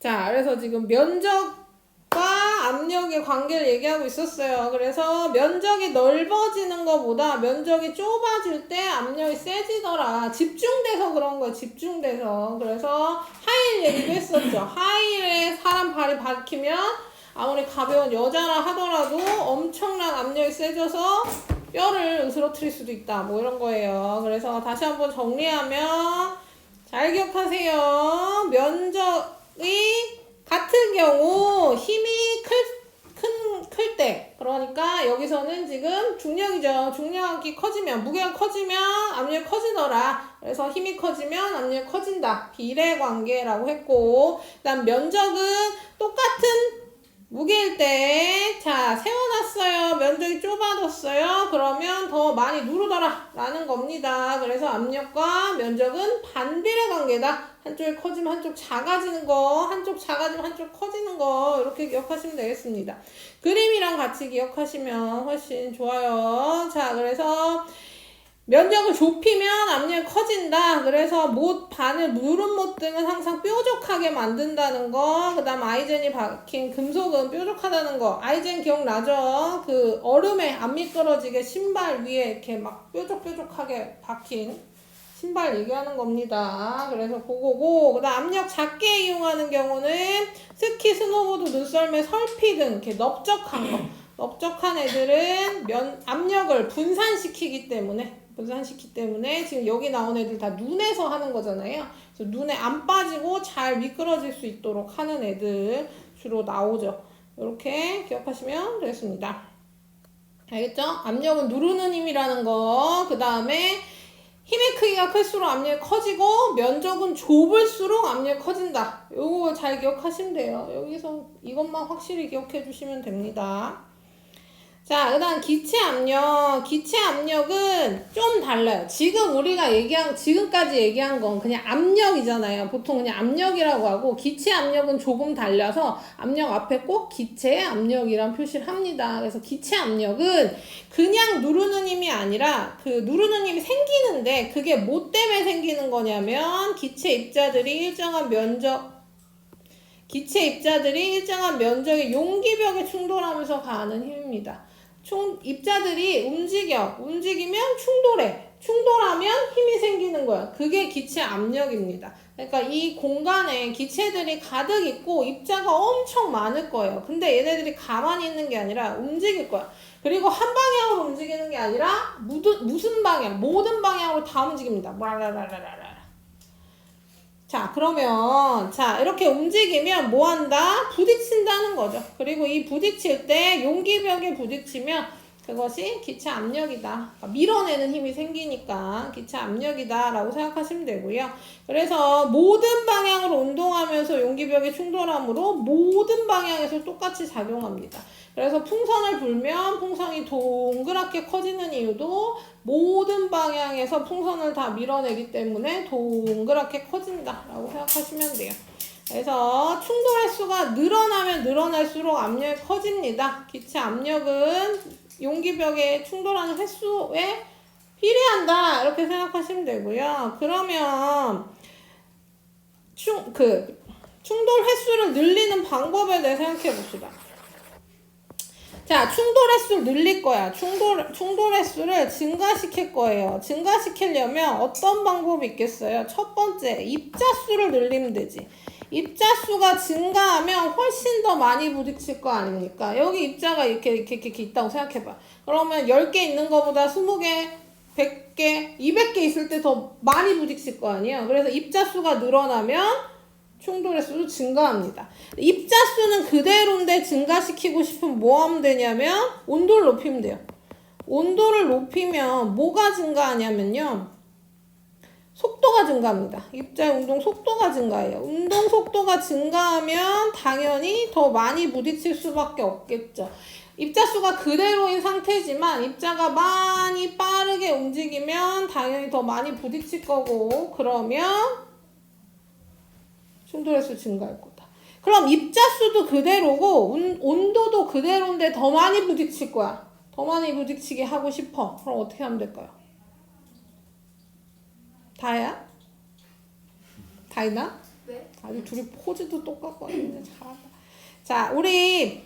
자, 그래서 지금 면적과 압력의 관계를 얘기하고 있었어요. 그래서 면적이 넓어지는 것보다 면적이 좁아질 때 압력이 세지더라. 집중돼서 그런 거예요. 집중돼서. 그래서 하이힐 얘기도 했었죠. 하이힐에 사람 발이 박히면 아무리 가벼운 여자라 하더라도 엄청난 압력이 세져서 뼈를 으스러뜨릴 수도 있다. 뭐 이런 거예요. 그래서 다시 한번 정리하면 잘 기억하세요. 면적이 같은 경우 힘이 클 때, 그러니까 여기서는 지금 중력이죠. 중력이 커지면, 무게가 커지면 압력이 커지더라. 그래서 힘이 커지면 압력이 커진다. 비례 관계라고 했고, 그 다음 면적은 똑같은 무게일 때, 자, 세워놨어요. 면적이 좁아졌어요. 그러면 더 많이 누르더라. 라는 겁니다. 그래서 압력과 면적은 반비례 관계다. 한쪽이 커지면 한쪽 작아지는 거, 한쪽 작아지면 한쪽 커지는 거, 이렇게 기억하시면 되겠습니다. 그림이랑 같이 기억하시면 훨씬 좋아요. 자, 그래서 면적을 좁히면 압력이 커진다. 그래서 못, 바늘, 누른 등은 항상 뾰족하게 만든다는 거. 그 다음 아이젠이 박힌 금속은 뾰족하다는 거. 아이젠 기억나죠? 그 얼음에 안 미끄러지게 신발 위에 이렇게 막 뾰족뾰족하게 박힌 신발 얘기하는 겁니다. 그래서 그거고. 그 다음 압력 작게 이용하는 경우는 스키, 스노보드, 눈썰매, 설피 등 이렇게 넓적한 거. 넓적한 애들은 압력을 분산시키기 때문에 지금 여기 나온 애들 다 눈에서 하는 거잖아요. 그래서 눈에 안 빠지고 잘 미끄러질 수 있도록 하는 애들 주로 나오죠. 이렇게 기억하시면 되겠습니다. 알겠죠? 압력은 누르는 힘이라는 거. 그 다음에 힘의 크기가 클수록 압력이 커지고 면적은 좁을수록 압력이 커진다. 요거 잘 기억하시면 돼요. 여기서 이것만 확실히 기억해 주시면 됩니다. 자, 그 다음 기체 압력. 기체 압력은 좀 달라요. 지금 우리가 지금까지 얘기한 건 그냥 압력이잖아요. 보통 그냥 압력이라고 하고, 기체 압력은 조금 달라서 압력 앞에 꼭 기체 압력이란 표시를 합니다. 그래서 기체 압력은 그냥 누르는 힘이 아니라 그 누르는 힘이 생기는데 그게 뭐 때문에 생기는 거냐면 기체 입자들이 일정한 면적의 용기벽에 충돌하면서 가하는 힘입니다. 입자들이 움직이면 충돌하면 힘이 생기는 거야. 그게 기체 압력입니다. 그러니까 이 공간에 기체들이 가득 있고 입자가 엄청 많을 거예요. 근데 얘네들이 가만히 있는 게 아니라 움직일 거야. 그리고 한 방향으로 움직이는 게 아니라 무슨 방향, 모든 방향으로 다 움직입니다. 자, 그러면 이렇게 움직이면 뭐 한다? 부딪힌다는 거죠. 그리고 이 부딪힐 때 용기벽에 부딪히면 그것이 기체 압력이다. 그러니까 밀어내는 힘이 생기니까 기체 압력이다 라고 생각하시면 되고요. 그래서 모든 방향으로 운동하면서 용기벽에 충돌하므로 모든 방향에서 똑같이 작용합니다. 그래서 풍선을 불면 풍선이 동그랗게 커지는 이유도 모든 방향에서 풍선을 다 밀어내기 때문에 동그랗게 커진다 라고 생각하시면 돼요. 그래서 충돌 횟수가 늘어나면 늘어날수록 압력이 커집니다. 기체 압력은 용기벽에 충돌하는 횟수에 비례한다 이렇게 생각하시면 되고요. 그러면 충돌 횟수를 늘리는 방법에 대해 생각해 봅시다. 자, 충돌 횟수를 늘릴 거야. 충돌 횟수를 증가시킬 거예요. 증가시키려면 어떤 방법이 있겠어요? 첫 번째, 입자 수를 늘리면 되지. 입자 수가 증가하면 훨씬 더 많이 부딪힐 거 아닙니까? 여기 입자가 이렇게 있다고 생각해봐. 그러면 10개 있는 거보다 20개, 100개, 200개 있을 때 더 많이 부딪힐 거 아니에요? 그래서 입자 수가 늘어나면 충돌 횟수도 증가합니다. 입자 수는 그대로인데 증가시키고 싶으면 뭐 하면 되냐면 온도를 높이면 돼요. 온도를 높이면 뭐가 증가하냐면요. 속도가 증가합니다. 입자의 운동 속도가 증가해요. 운동 속도가 증가하면 당연히 더 많이 부딪힐 수밖에 없겠죠. 입자 수가 그대로인 상태지만 입자가 많이 빠르게 움직이면 당연히 더 많이 부딪힐 거고, 그러면 충돌 횟수 증가할 거다. 그럼 입자 수도 그대로고 온도도 그대로인데 더 많이 부딪힐 거야. 더 많이 부딪히게 하고 싶어. 그럼 어떻게 하면 될까요? 다야? 다 있나? 네. 아주 둘이 포즈도 똑같고 잘한다. 자, 우리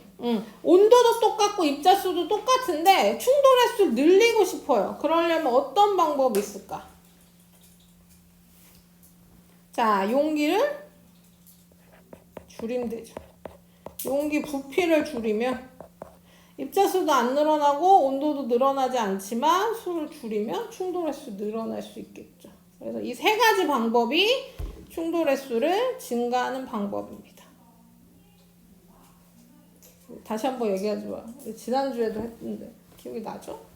온도도 똑같고 입자수도 똑같은데 충돌 횟수를 늘리고 싶어요. 그러려면 어떤 방법이 있을까? 자, 용기를 줄이면 되죠. 용기 부피를 줄이면 입자수도 안 늘어나고 온도도 늘어나지 않지만 수를 줄이면 충돌 횟수 늘어날 수 있겠죠. 그래서 이 세 가지 방법이 충돌 횟수를 증가하는 방법입니다. 다시 한번 얘기하지 마. 지난주에도 했는데 기억이 나죠?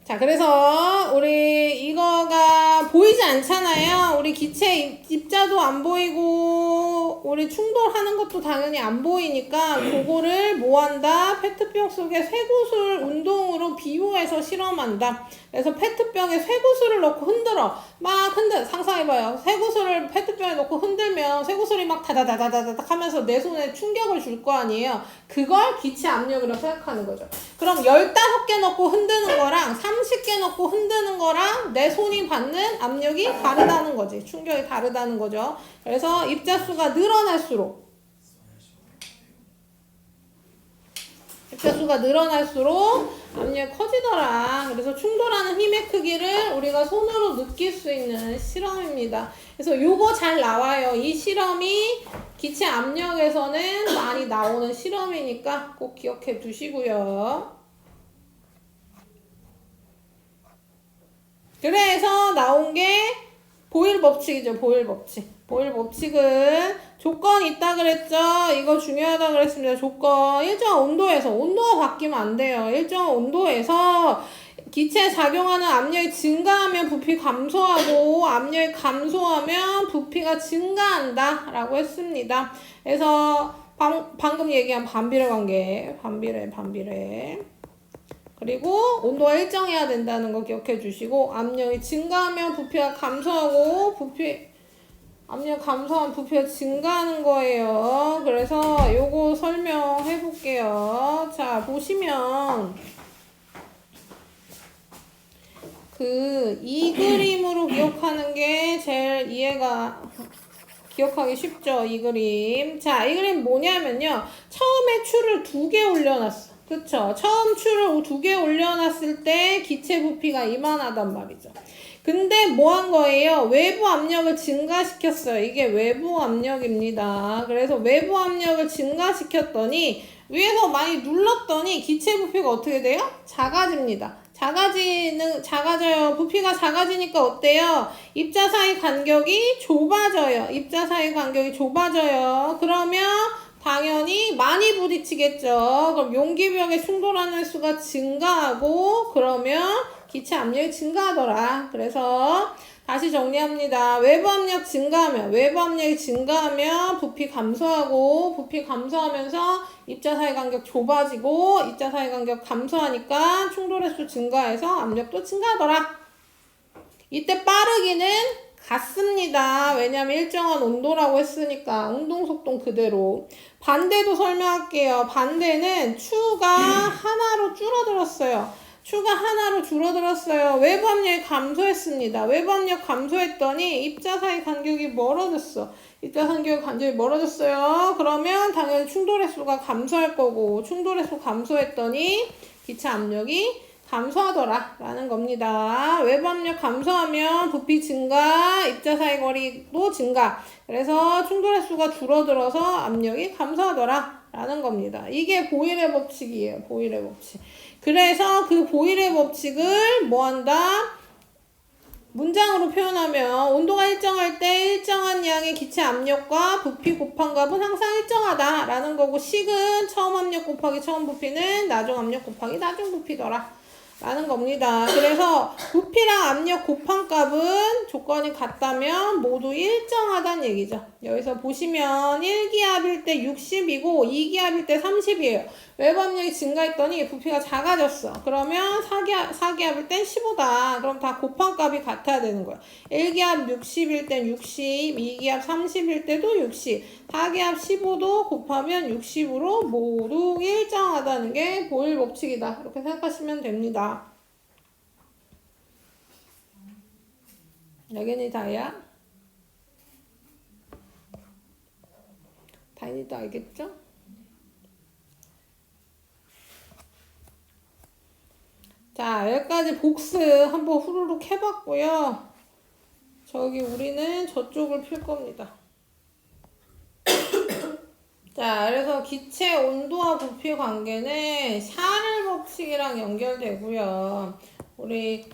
자, 그래서 우리 이거가 보이지 않잖아요. 우리 기체 입자도 안 보이고 우리 충돌하는 것도 당연히 안 보이니까 그거를 뭐 한다? 페트병 속에 쇠구슬 운동으로 비유해서 실험한다. 그래서 페트병에 쇠구슬을 넣고 흔들어. 상상해봐요. 쇠구슬을 페트병에 넣고 흔들면 쇠구슬이 막 다다다다다닥 하면서 내 손에 충격을 줄 거 아니에요. 그걸 기체 압력이라고 생각하는 거죠. 그럼 15개 넣고 흔드는 거랑 30개 넣고 흔드는 거랑 내 손이 받는 압력이 다르다는 거지. 충격이 다르다는 거죠. 그래서 입자수가 늘어날수록 압력이 커지더라. 그래서 충돌하는 힘의 크기를 우리가 손으로 느낄 수 있는 실험입니다. 그래서 요거 잘 나와요. 이 실험이 기체 압력에서는 많이 나오는 실험이니까 꼭 기억해 두시고요. 그래서 나온 게 보일 법칙이죠. 보일 법칙. 보일 법칙은 조건이 있다 그랬죠. 이거 중요하다 그랬습니다. 조건 일정한 온도에서 온도가 바뀌면 안 돼요. 일정한 온도에서 기체에 작용하는 압력이 증가하면 부피 감소하고 압력이 감소하면 부피가 증가한다 라고 했습니다. 그래서 방금 얘기한 반비례 관계 반비례 그리고 온도가 일정해야 된다는 거 기억해 주시고 압력이 증가하면 부피가 감소하고 압력 감소하면 부피가 증가하는 거예요. 그래서 요거 설명해 볼게요. 자, 보시면 이 그림으로 기억하는 게 제일 기억하기 쉽죠. 이 그림. 자, 이 그림 뭐냐면요. 처음에 추를 2개 올려놨어. 그쵸? 처음 추를 2개 올려놨을 때 기체 부피가 이만하단 말이죠. 근데 뭐 한 거예요? 외부 압력을 증가시켰어요. 이게 외부 압력입니다. 그래서 외부 압력을 증가시켰더니 위에서 많이 눌렀더니 기체 부피가 어떻게 돼요? 작아집니다. 작아져요. 부피가 작아지니까 어때요? 입자 사이 간격이 좁아져요. 그러면 당연히 많이 부딪히겠죠. 그럼 용기벽에 충돌하는 수가 증가하고 그러면 기체 압력이 증가하더라. 그래서 다시 정리합니다. 외부 압력이 증가하면 부피 감소하고 부피 감소하면서 입자 사이 간격 좁아지고 입자 사이 간격 감소하니까 충돌 횟수 증가해서 압력도 증가하더라. 이때 빠르기는 같습니다. 왜냐면 일정한 온도라고 했으니까 운동속도 그대로. 반대도 설명할게요. 반대는 추가 하나로 줄어들었어요. 외부 압력이 감소했습니다. 외부 압력 감소했더니 입자 사이 간격이 멀어졌어. 그러면 당연히 충돌 횟수가 감소할 거고 충돌 횟수 감소했더니 기체 압력이 감소하더라 라는 겁니다. 외부 압력 감소하면 부피 증가, 입자 사이 거리도 증가. 그래서 충돌 횟수가 줄어들어서 압력이 감소하더라 라는 겁니다. 이게 보일의 법칙이에요. 보일의 법칙. 그래서 그 보일의 법칙을 뭐 한다? 문장으로 표현하면 온도가 일정할 때 일정한 양의 기체 압력과 부피 곱한 값은 항상 일정하다 라는 거고 식은 처음 압력 곱하기 처음 부피는 나중 압력 곱하기 나중 부피더라 라는 겁니다. 그래서 부피랑 압력 곱한 값은 조건이 같다면 모두 일정하다는 얘기죠. 여기서 보시면 1기압일 때 60이고 2기압일 때 30이에요. 외부 압력이 증가했더니 부피가 작아졌어. 그러면 4기압일 땐 15다. 그럼 다 곱한 값이 같아야 되는 거야. 1기압 60일 땐 60, 2기압 30일 때도 60, 4기압 15도 곱하면 60으로 모두 일정하다는 게 보일 법칙이다. 이렇게 생각하시면 됩니다. 여기는 다야? 다인이도 알겠죠? 자, 여기까지 복습 한번 후루룩 해봤고요. 저기 우리는 저쪽을 풀 겁니다. 자, 그래서 기체 온도와 부피 관계는 샤를 법칙이랑 연결되고요. 우리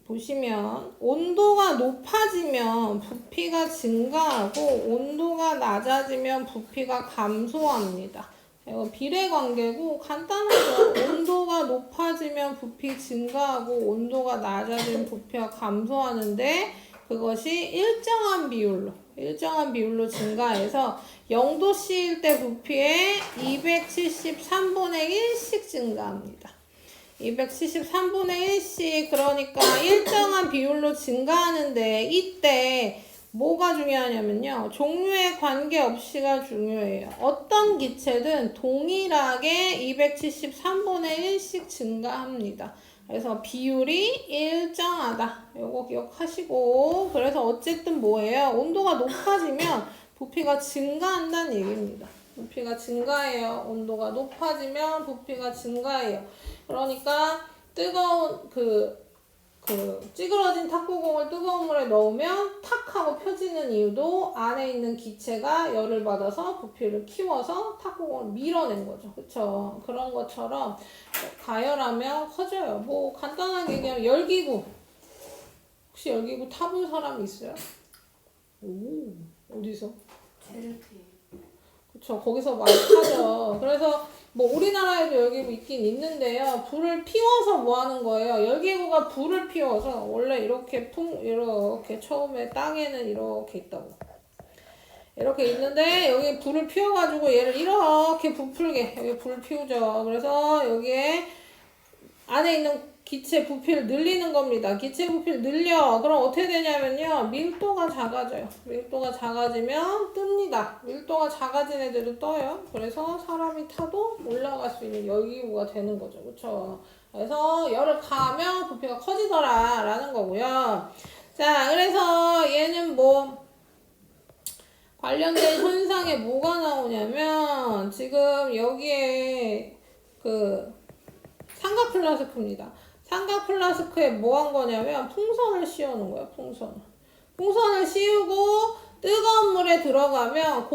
보시면 온도가 높아지면 부피가 증가하고 온도가 낮아지면 부피가 감소합니다. 이거 비례관계고 간단하죠. 온도가 높아지면 부피 증가하고 온도가 낮아지면 부피가 감소하는데 그것이 일정한 비율로 증가해서 0도씨일 때 부피의 273분의 1씩 증가합니다. 273분의 1씩 그러니까 일정한 비율로 증가하는데 이때 뭐가 중요하냐면요. 종류에 관계없이가 중요해요. 어떤 기체든 동일하게 273분의 1씩 증가합니다. 그래서 비율이 일정하다. 요거 기억하시고 그래서 어쨌든 뭐예요? 온도가 높아지면 부피가 증가한다는 얘기입니다. 부피가 증가해요. 온도가 높아지면 부피가 증가해요. 그러니까 뜨거운 찌그러진 탁구공을 뜨거운 물에 넣으면 탁 하고 펴지는 이유도 안에 있는 기체가 열을 받아서 부피를 키워서 탁구공을 밀어낸 거죠. 그쵸? 그런 것처럼 가열하면 커져요. 뭐 간단하게 얘기하면 열기구. 혹시 열기구 타본 사람 있어요? 오, 어디서? 그쵸, 거기서 많이 타죠. 그래서 뭐 우리나라에도 열기구 있긴 있는데요. 불을 피워서 뭐 하는 거예요? 열기구가 불을 피워서 원래 이렇게 처음에 땅에는 이렇게 있다고. 이렇게 있는데 여기 불을 피워가지고 얘를 이렇게 부풀게 여기 불을 피우죠. 그래서 여기에 안에 있는 기체 부피를 늘리는 겁니다. 기체 부피를 늘려. 그럼 어떻게 되냐면요. 밀도가 작아져요. 밀도가 작아지면 뜹니다. 밀도가 작아진 애들은 떠요. 그래서 사람이 타도 올라갈 수 있는 열기구가 되는 거죠. 그쵸? 그래서 열을 가하면 부피가 커지더라 라는 거고요. 자, 그래서 얘는 뭐 관련된 현상에 뭐가 나오냐면 지금 여기에 삼각 플라스크입니다. 삼각 플라스크에 뭐 한 거냐면 풍선을 씌워놓은 거예요. 풍선을 씌우고 뜨거운 물에 들어가면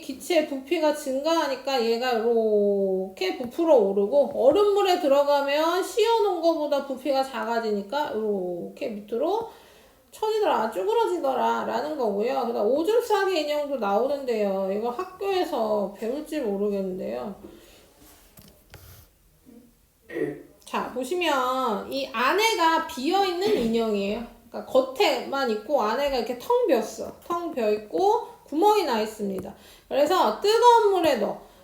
기체의 부피가 증가하니까 얘가 이렇게 부풀어 오르고 얼음물에 들어가면 씌워놓은 거보다 부피가 작아지니까 이렇게 밑으로 쳐지더라, 쭈그러지더라 라는 거고요. 그다음 오줌 싸기 인형도 나오는데요. 이거 학교에서 배울지 모르겠는데요. 자, 보시면 이 안에가 비어있는 인형이에요. 그러니까 겉에만 있고 안에가 이렇게 텅 비었어. 텅 비어있고 구멍이 나 있습니다. 그래서 뜨거운 물에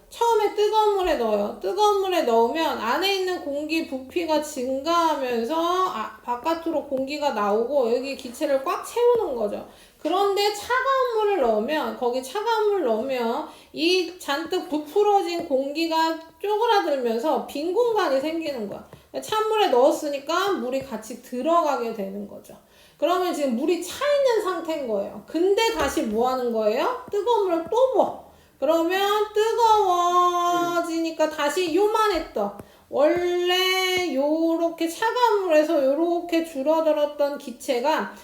처음에 뜨거운 물에 넣어요. 뜨거운 물에 넣으면 안에 있는 공기 부피가 증가하면서 바깥으로 공기가 나오고 여기 기체를 꽉 채우는 거죠. 그런데 차가운 물을 넣으면 이 잔뜩 부풀어진 공기가 쪼그라들면서 빈 공간이 생기는 거야. 찬물에 넣었으니까 물이 같이 들어가게 되는 거죠. 그러면 지금 물이 차 있는 상태인 거예요. 근데 다시 뭐 하는 거예요? 뜨거운 물을 또 부어. 그러면 뜨거워지니까 다시 요만했던 원래 요렇게 차가운 물에서 요렇게 줄어들었던 기체가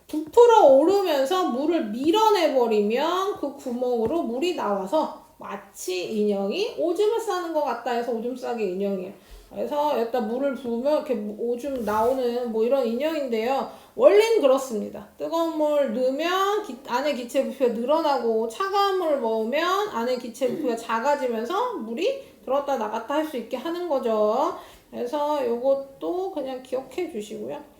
부풀어 오르면서 물을 밀어내버리면 그 구멍으로 물이 나와서 마치 인형이 오줌을 싸는 것 같다 해서 오줌 싸기 인형이에요. 그래서 여기다 물을 부으면 이렇게 오줌 나오는 뭐 이런 인형인데요. 원래는 그렇습니다. 뜨거운 물 넣으면 안에 기체 부피가 늘어나고 차가운 물을 먹으면 안에 기체 부피가 작아지면서 물이 들었다 나갔다 할 수 있게 하는 거죠. 그래서 요것도 그냥 기억해 주시고요.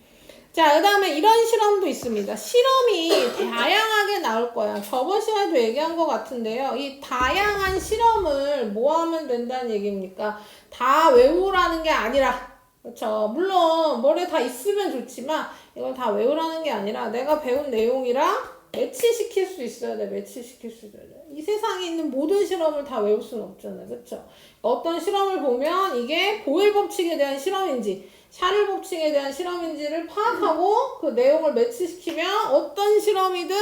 자, 그 다음에 이런 실험도 있습니다. 실험이 다양하게 나올 거야. 저번 시간에도 얘기한 것 같은데요. 이 다양한 실험을 뭐 하면 된다는 얘기입니까? 다 외우라는 게 아니라, 그렇죠? 물론 머리에 다 있으면 좋지만 이걸 다 외우라는 게 아니라 내가 배운 내용이랑 매치시킬 수 있어야 돼. 매치시킬 수 있어야 돼. 이 세상에 있는 모든 실험을 다 외울 수는 없잖아요. 그렇죠? 어떤 실험을 보면 이게 보일 법칙에 대한 실험인지 샤를 법칙에 대한 실험인지를 파악하고 그 내용을 매치시키면 어떤 실험이든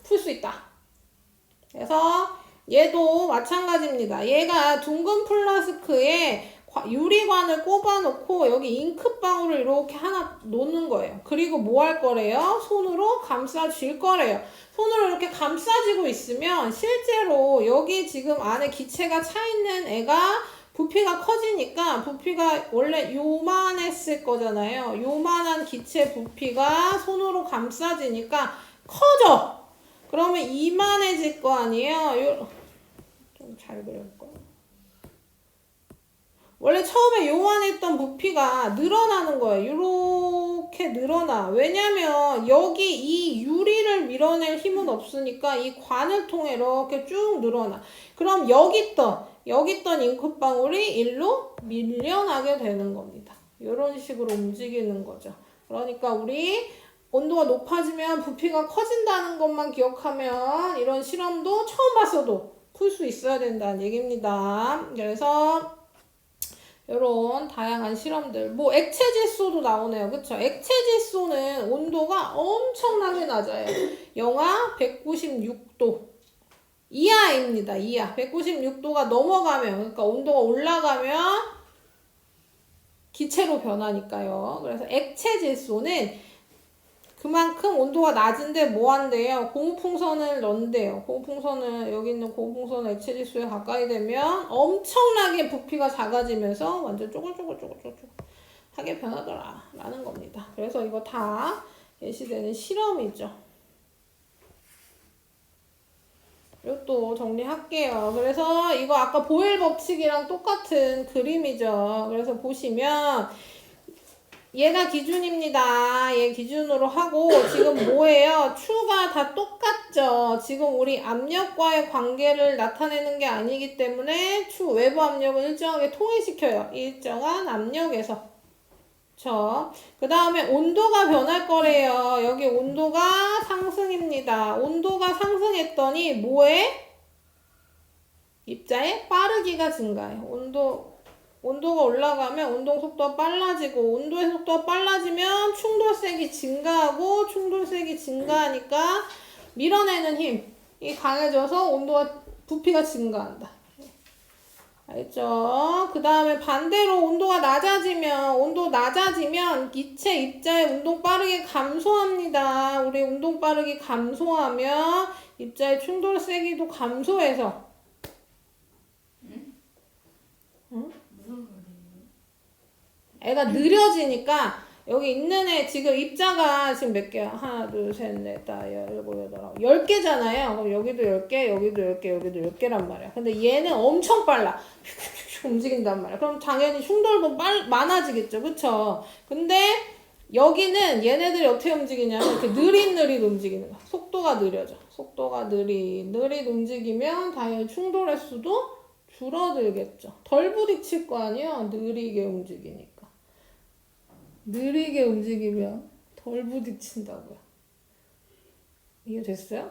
풀 수 있다. 그래서 얘도 마찬가지입니다. 얘가 둥근 플라스크에 유리관을 꼽아놓고 여기 잉크방울을 이렇게 하나 놓는 거예요. 그리고 뭐 할 거래요? 손으로 감싸줄 거래요. 손으로 이렇게 감싸지고 있으면 실제로 여기 지금 안에 기체가 차 있는 애가 부피가 커지니까 부피가 원래 요만했을 거잖아요. 요만한 기체 부피가 손으로 감싸지니까 커져. 그러면 이만해질 거 아니에요? 좀 잘 그려볼까요? 원래 처음에 요만했던 부피가 늘어나는 거예요. 이렇게 늘어나. 왜냐면 여기 이 유리를 밀어낼 힘은 없으니까 이 관을 통해 이렇게 쭉 늘어나. 그럼 여기 있던 잉크방울이 일로 밀려나게 되는 겁니다. 이런 식으로 움직이는 거죠. 그러니까 우리 온도가 높아지면 부피가 커진다는 것만 기억하면 이런 실험도 처음 봤어도 풀 수 있어야 된다는 얘기입니다. 그래서 이런 다양한 실험들. 뭐 액체 질소도 나오네요. 그쵸? 액체 질소는 온도가 엄청나게 낮아요. 영하 196도 이하입니다. 이하. 196도가 넘어가면, 그러니까 온도가 올라가면 기체로 변하니까요. 그래서 액체 질소는 그만큼 온도가 낮은데 뭐 한대요? 고무풍선을 넣는데요. 고무풍선을, 여기 있는 고무풍선 액체 질소에 가까이 되면 엄청나게 부피가 작아지면서 완전 쪼글쪼글하게 변하더라 라는 겁니다. 그래서 이거 다 예시되는 실험이죠. 이것도 정리할게요. 그래서 이거 아까 보일 법칙이랑 똑같은 그림이죠. 그래서 보시면 얘가 기준입니다. 얘 기준으로 하고 지금 뭐예요? 추가 다 똑같죠. 지금 우리 압력과의 관계를 나타내는 게 아니기 때문에 추 외부 압력은 일정하게 통일시켜요. 일정한 압력에서. 그 다음에 온도가 변할 거래요. 여기 온도가 상승입니다. 온도가 상승했더니 뭐해? 입자의 빠르기가 증가해. 온도가 올라가면 운동 속도가 빨라지고 온도의 속도가 빨라지면 충돌색이 증가하고 충돌색이 증가하니까 밀어내는 힘이 강해져서 부피가 증가한다. 알죠? 그 다음에 반대로 온도가 낮아지면 기체 입자의 운동 빠르게 감소합니다. 우리 운동 빠르게 감소하면 입자의 충돌 세기도 감소해서 응? 애가 느려지니까 여기 있는 애 지금 입자가 지금 몇 개야? 하나, 둘, 셋, 넷, 다, 열일곱, 여덟, 아홉, 10개잖아요. 그럼 여기도 10개, 여기도 10개, 여기도 10개란 말이야. 근데 얘는 엄청 빨라. 휙휙휙 움직인단 말이야. 그럼 당연히 충돌도 많아지겠죠. 그쵸? 근데 여기는 얘네들이 어떻게 움직이냐면 이렇게 느릿느릿 움직이는 거야. 속도가 느려져. 속도가 느릿 움직이면 당연히 충돌 횟수도 줄어들겠죠. 덜 부딪힐 거 아니야? 느리게 움직이니까. 느리게 움직이면 덜 부딪힌다고요. 이해됐어요?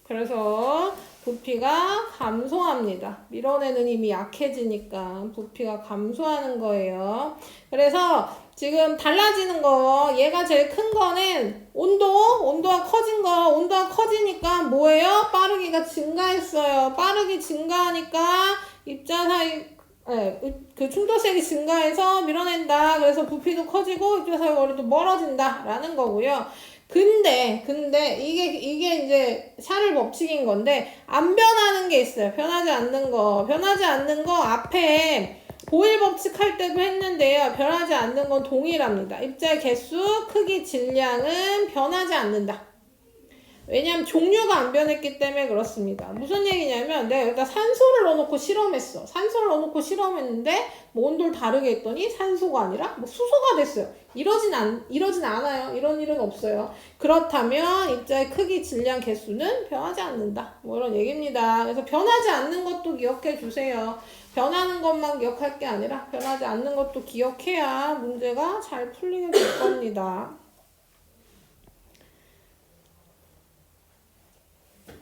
그래서 부피가 감소합니다. 밀어내는 힘이 약해지니까 부피가 감소하는 거예요. 그래서 지금 달라지는 거, 얘가 제일 큰 거는 온도가 커지니까 뭐예요? 빠르기가 증가했어요. 빠르게 증가하니까 입자 사이, 그 충돌색이 증가해서 밀어낸다. 그래서 부피도 커지고 입자 사이 거리도 멀어진다. 라는 거고요. 근데 이게 이제 샤를 법칙인 건데 안 변하는 게 있어요. 변하지 않는 거 앞에 보일 법칙 할 때도 했는데요. 변하지 않는 건 동일합니다. 입자의 개수, 크기, 질량은 변하지 않는다. 왜냐면 종류가 안 변했기 때문에 그렇습니다. 무슨 얘기냐면 내가 여기다 산소를 넣어놓고 실험했어. 산소를 넣어놓고 실험했는데 뭐 온도를 다르게 했더니 산소가 아니라 뭐 수소가 됐어요. 이러진 않아요. 이런 일은 없어요. 그렇다면 입자의 크기, 질량, 개수는 변하지 않는다. 뭐 이런 얘기입니다. 그래서 변하지 않는 것도 기억해 주세요. 변하는 것만 기억할 게 아니라 변하지 않는 것도 기억해야 문제가 잘 풀리게 될 겁니다.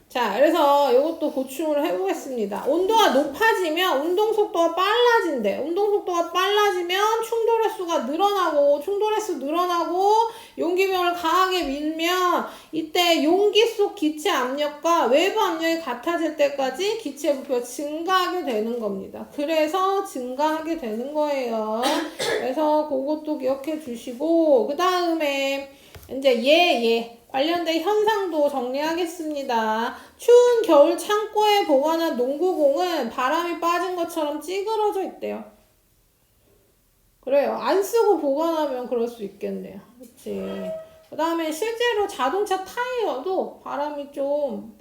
자, 그래서 이것도 보충을 해보겠습니다. 온도가 높아지면 운동 속도가 빨라진대. 운동 속도가 빨라지면 충돌 횟수가 늘어나고, 충돌 횟수 늘어나고, 용기병을 강하게 밀면 이때 용기 속 기체 압력과 외부 압력이 같아질 때까지 기체 부피가 증가하게 되는 겁니다. 그래서 증가하게 되는 거예요. 그래서 그것도 기억해 주시고, 그 다음에 이제 관련된 현상도 정리하겠습니다. 추운 겨울 창고에 보관한 농구공은 바람이 빠진 것처럼 찌그러져 있대요. 그래요. 안 쓰고 보관하면 그럴 수 있겠네요. 그치. 그 다음에 실제로 자동차 타이어도 바람이 좀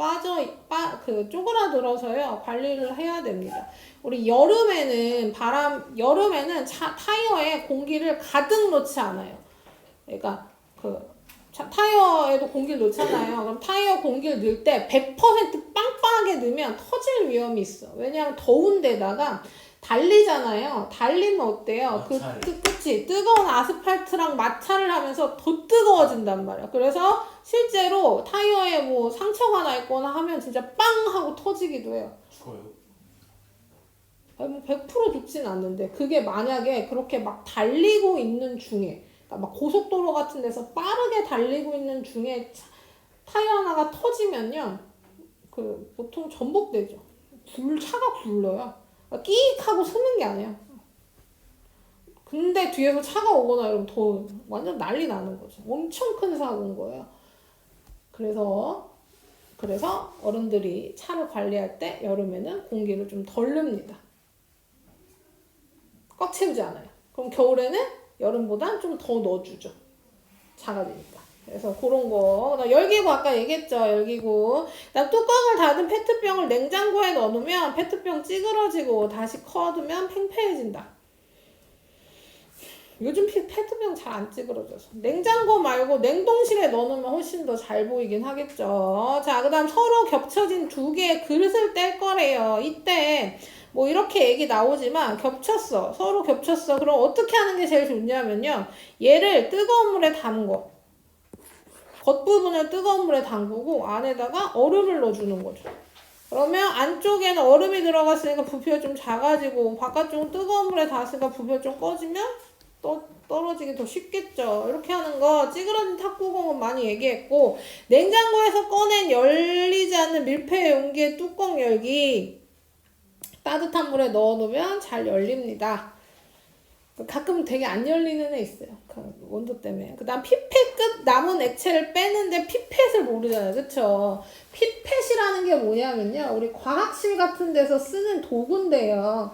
쪼그라들어서요. 관리를 해야 됩니다. 우리 여름에는 타이어에 공기를 가득 넣지 않아요. 그러니까 타이어에도 공기를 넣잖아요. 그럼 타이어 공기를 넣을 때 100% 빵빵하게 넣으면 터질 위험이 있어. 왜냐하면 더운 데다가 달리잖아요. 달리면 어때요? 그치? 뜨거운 아스팔트랑 마찰을 하면서 더 뜨거워진단 말이야. 그래서 실제로 타이어에 뭐 상처가 나 있거나 하면 진짜 빵 하고 터지기도 해요. 죽어요? 뭐 100% 죽진 않는데, 그게 만약에 그렇게 막 달리고 있는 중에, 그러니까 막 고속도로 같은 데서 빠르게 달리고 있는 중에 타이어 하나가 터지면요, 보통 전복되죠. 차가 굴러요. 그러니까 끼익 하고 서는 게 아니야. 근데 뒤에서 차가 오거나 이러면 더 완전 난리 나는 거죠. 엄청 큰 사고인 거예요. 그래서 어른들이 차를 관리할 때 여름에는 공기를 좀 덜 넣습니다. 꽉 채우지 않아요. 그럼 겨울에는 여름보다 좀 더 넣어주죠. 작아지니까. 그래서 그런 거. 열기구 아까 얘기했죠. 열기구. 그다음 뚜껑을 닫은 페트병을 냉장고에 넣어놓으면 페트병 찌그러지고 다시 커두면 팽팽해진다. 요즘 페트병 잘 안 찌그러져서. 냉장고 말고 냉동실에 넣어놓으면 훨씬 더 잘 보이긴 하겠죠. 자, 그 다음 서로 겹쳐진 두 개의 그릇을 뗄 거래요. 이때 뭐 이렇게 얘기 나오지만 서로 겹쳤어. 그럼 어떻게 하는 게 제일 좋냐면요. 얘를 뜨거운 물에 담궈. 겉부분을 뜨거운 물에 담그고 안에다가 얼음을 넣어주는 거죠. 그러면 안쪽에는 얼음이 들어갔으니까 부피가 좀 작아지고 바깥쪽은 뜨거운 물에 닿았으니까 부피가 좀 꺼지면 떨어지기 더 쉽겠죠. 이렇게 하는 거 찌그러진 탁구공은 많이 얘기했고, 냉장고에서 꺼낸 열리지 않는 밀폐 용기의 뚜껑 열기 따뜻한 물에 넣어놓으면 잘 열립니다. 가끔 되게 안 열리는 애 있어요. 온도 때문에. 그 다음 피펫 끝 남은 액체를 빼는데 피펫을 모르잖아요. 그쵸? 피펫이라는 게 뭐냐면요. 우리 과학실 같은 데서 쓰는 도구인데요.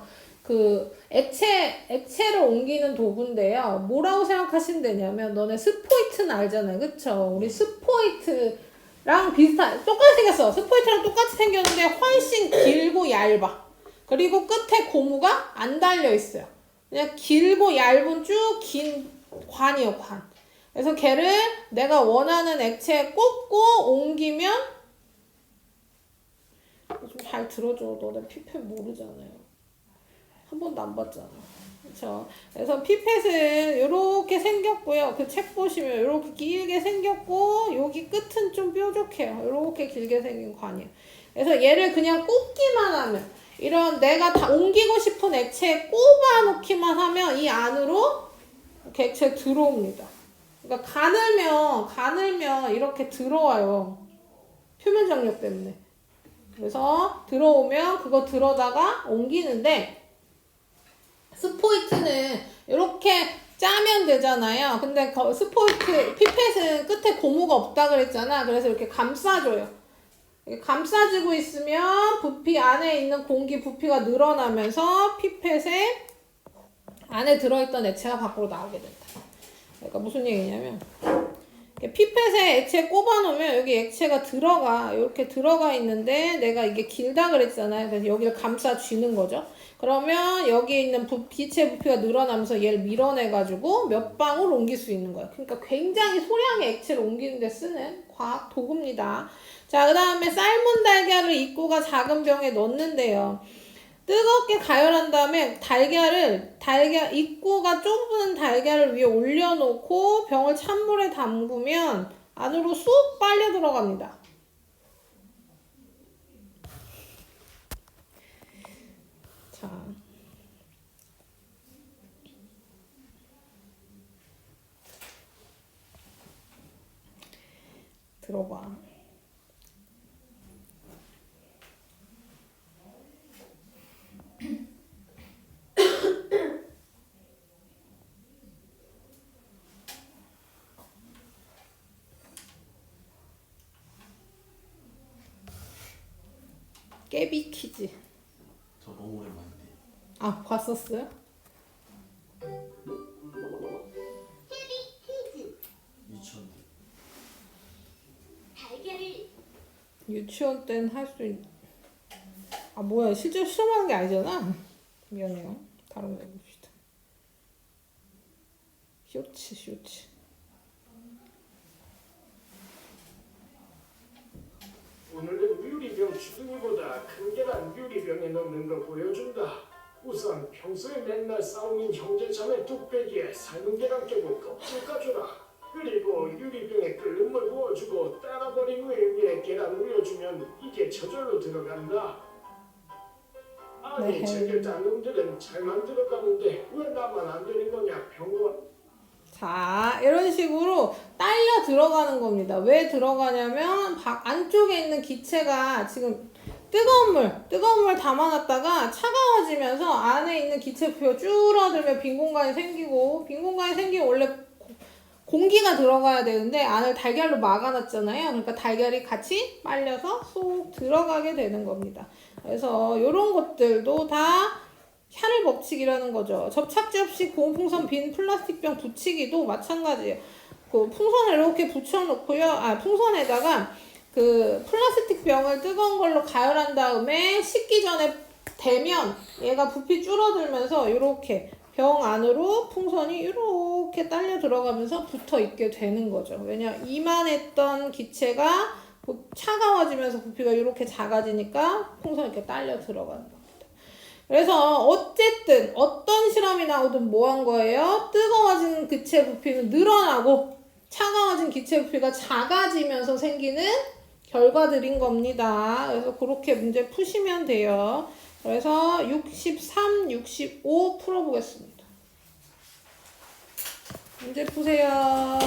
액체를 옮기는 도구인데요. 뭐라고 생각하시면 되냐면, 너네 스포이트는 알잖아요. 그쵸? 우리 스포이트랑 똑같이 생겼어. 스포이트랑 똑같이 생겼는데 훨씬 길고 얇아. 그리고 끝에 고무가 안 달려있어요. 그냥 길고 얇은 쭉 긴 관이요, 관. 그래서 걔를 내가 원하는 액체에 꽂고 옮기면, 좀 잘 들어줘. 너네 피펫 모르잖아요. 한 번도 안 봤잖아. 그쵸? 그래서 피펫은 요렇게 생겼고요. 그 책 보시면 요렇게 길게 생겼고, 여기 끝은 좀 뾰족해요. 요렇게 길게 생긴 관이에요. 그래서 얘를 그냥 꽂기만 하면, 이런 내가 다 옮기고 싶은 액체에 꼽아 놓기만 하면 이 안으로 이렇게 액체 들어옵니다. 그러니까 가늘면 이렇게 들어와요. 표면 장력 때문에. 그래서 들어오면 그거 들어다가 옮기는데, 스포이트는 이렇게 짜면 되잖아요. 근데 피펫은 끝에 고무가 없다 그랬잖아. 그래서 이렇게 감싸줘요. 감싸지고 있으면 안에 있는 공기 부피가 늘어나면서 피펫에 안에 들어있던 액체가 밖으로 나오게 된다. 그러니까 무슨 얘기냐면, 피펫에 액체 꼽아놓으면 여기 액체가 이렇게 들어가 있는데, 내가 이게 길다 그랬잖아요. 그래서 여기를 감싸 쥐는 거죠. 그러면 여기 있는 기체 부피가 늘어나면서 얘를 밀어내가지고 몇 방울 옮길 수 있는 거예요. 그러니까 굉장히 소량의 액체를 옮기는 데 쓰는 과학 도구입니다. 자, 그 다음에 삶은 달걀을 입구가 작은 병에 넣는데요. 뜨겁게 가열한 다음에 입구가 좁은 달걀을 위에 올려놓고 병을 찬물에 담그면 안으로 쑥 빨려 들어갑니다. 들어봐. 깨비 퀴즈. 저 너무 오랜만인데. 아, 봤었어요? 유치원 때. 유치원 때는 할 수 있... 아, 뭐야. 실제로 시험하는 게 아니잖아. 미안해요. 다른 거 해봅시다. 쇼츠. 오늘은 유리병 주둥이보다 큰 계란 유리병에 넣는 거 보여준다. 우선 평소에 맨날 싸우는 형제자매 뚝배기에 삶은 계란 깨고 껍질 까주라. 그리고 유리병에 끓는 물 부어주고 따라버린 후에 위에 계란 올려주면 이게 저절로 들어간다. 아니 네. 제게 딴 놈들은 잘만 들어가는데 왜 나만 안 되는 거냐 병원. 자, 이런 식으로 딸려 들어가는 겁니다. 왜 들어가냐면 안쪽에 있는 기체가 지금 뜨거운 물 담아놨다가 차가워지면서 안에 있는 기체 부피가 줄어들면 빈 공간이 생기고, 빈 공간이 생기면 원래 공기가 들어가야 되는데 안을 달걀로 막아놨잖아요. 그러니까 달걀이 같이 빨려서 쏙 들어가게 되는 겁니다. 그래서 이런 것들도 다 샤넬 법칙이라는 거죠. 접착제 없이 고온풍선 빈 플라스틱병 붙이기도 마찬가지예요. 그 풍선을 이렇게 붙여놓고요. 풍선에다가 그 플라스틱 병을 뜨거운 걸로 가열한 다음에 식기 전에 대면 얘가 부피 줄어들면서 이렇게 병 안으로 풍선이 이렇게 딸려 들어가면서 붙어 있게 되는 거죠. 왜냐, 이만했던 기체가 차가워지면서 부피가 이렇게 작아지니까 풍선이 이렇게 딸려 들어가는 겁니다. 그래서 어쨌든 어떤 실험이 나오든 뭐 한 거예요? 뜨거워진 기체 부피는 늘어나고 차가워진 기체 부피가 작아지면서 생기는 결과들인 겁니다. 그래서 그렇게 문제 푸시면 돼요. 그래서 63, 65 풀어보겠습니다. 문제 푸세요.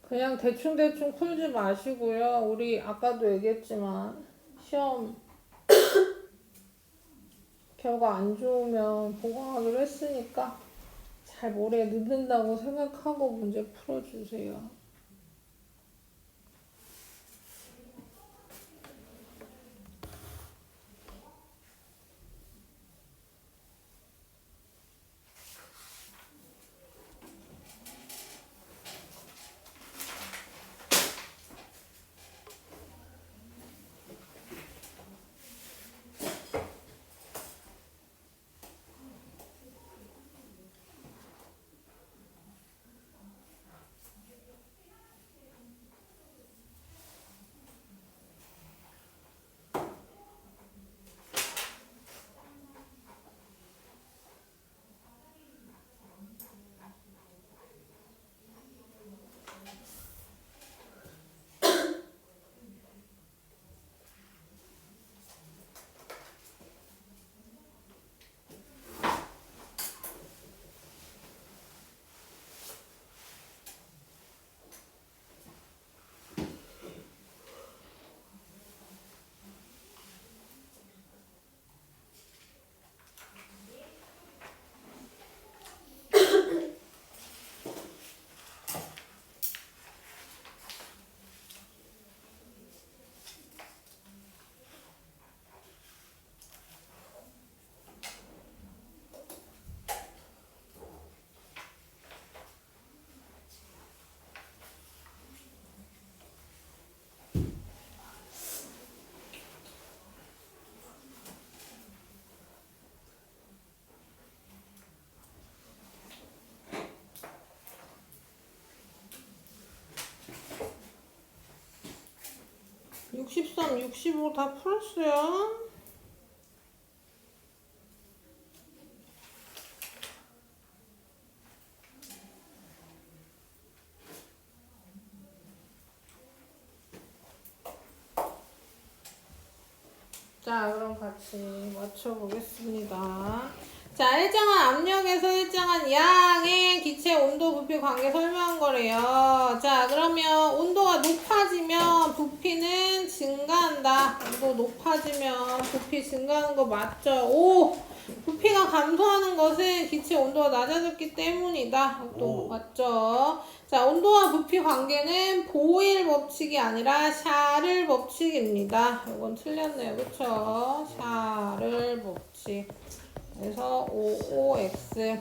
그냥 대충대충 풀지 마시고요. 우리 아까도 얘기했지만 시험 결과 안 좋으면 보강하기로 했으니까 잘 머리에 넣는다고 생각하고 문제 풀어주세요. 63, 65 다 풀었어요. 자, 그럼 같이 맞춰보겠습니다. 자, 일정한 압력에서 일정한 양의 기체 온도 부피 관계 설명한 거래요. 자, 그러면 온도가 높아지면 부피는 증가한다. 온도 높아지면 부피 증가하는 거 맞죠? 오! 부피가 감소하는 것은 기체 온도가 낮아졌기 때문이다. 또 오. 맞죠? 자, 온도와 부피 관계는 보일 법칙이 아니라 샤를 법칙입니다. 이건 틀렸네요. 그쵸? 샤를 법칙. 그래서 OOX.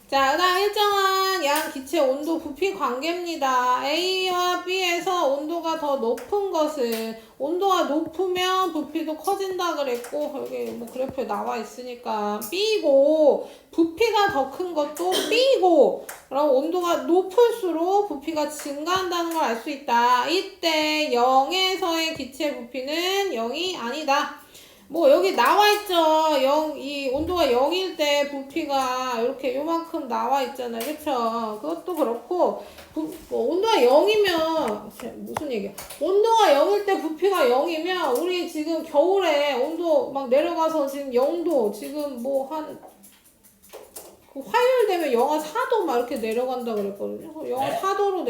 자, 그다음 일정한 양 기체 온도 부피 관계입니다. A와 B에서 온도가 더 높은 것은 온도가 높으면 부피도 커진다 그랬고 여기 뭐 그래프에 나와 있으니까 B고 부피가 더 큰 것도 B고 그럼 온도가 높을수록 부피가 증가한다는 걸 알 수 있다. 이때 0에서의 기체 부피는 0이 아니다. 뭐 여기 나와 있죠. 이 온도가 0일 때 부피가 이렇게 요만큼 나와 있잖아요. 그쵸? 그것도 그렇고 온도가 0이면 무슨 얘기야? 온도가 0일 때 부피가 0이면 우리 지금 겨울에 온도 막 내려가서 지금 0도 지금 뭐 한 화요일 되면 영하 4도 막 이렇게 내려간다 그랬거든요. 영하 4도로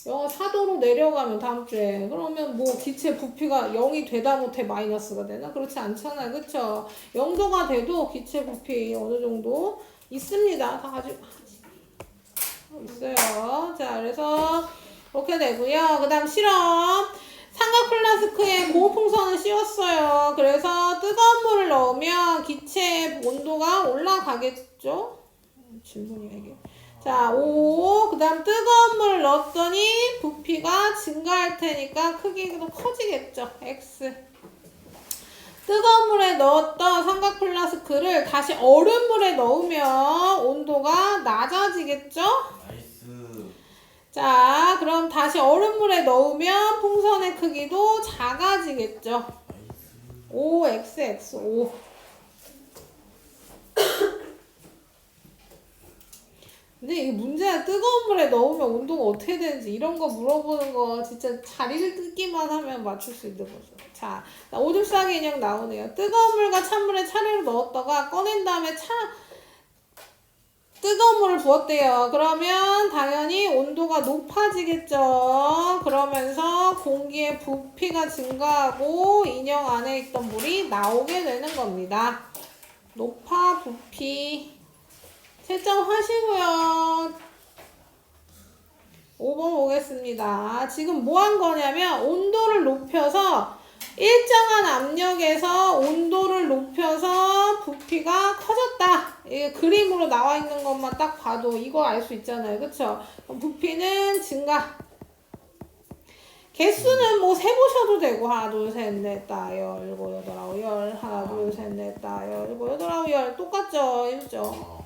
영하 4도로 내려가면 다음 주에 그러면 뭐 기체 부피가 0이 되다 못해 마이너스가 되나? 그렇지 않잖아요. 그쵸? 0도가 돼도 기체 부피 어느 정도 있습니다. 다 가지고 있어요. 자, 그래서 이렇게 되고요. 그 다음 실험. 삼각 플라스크에 고온풍선을 씌웠어요. 그래서 뜨거운 물을 넣으면 기체 온도가 올라가겠죠? 질문이야 이게. 자, 그 다음 뜨거운 물을 넣었더니 부피가 증가할 테니까 크기도 커지겠죠. X. 뜨거운 물에 넣었던 삼각 플라스크를 다시 얼음물에 넣으면 온도가 낮아지겠죠? 나이스. 자, 그럼 다시 얼음물에 넣으면 풍선의 크기도 작아지겠죠? 나이스. OXX5. 근데 이게 문제야. 뜨거운 물에 넣으면 온도가 어떻게 되는지 이런 거 물어보는 거 진짜 잘 읽기만 하면 맞출 수 있는 거죠. 자, 오줌싸기 인형 나오네요. 뜨거운 물과 찬물에 차례로 넣었다가 꺼낸 다음에 뜨거운 물을 부었대요. 그러면 당연히 온도가 높아지겠죠. 그러면서 공기의 부피가 증가하고 인형 안에 있던 물이 나오게 되는 겁니다. 높아 부피. 채점하시고요. 5번 보겠습니다. 지금 뭐 한 거냐면 온도를 높여서 일정한 압력에서 온도를 높여서 부피가 커졌다. 이게 그림으로 나와 있는 것만 딱 봐도 이거 알 수 있잖아요. 그쵸? 그럼 부피는 증가. 개수는 뭐 세보셔도 되고 하나 둘셋넷 다 열 일곱 여덟 아홉 열 하나 둘셋넷 다 열 일곱 여덟 아홉 열 똑같죠? 1점.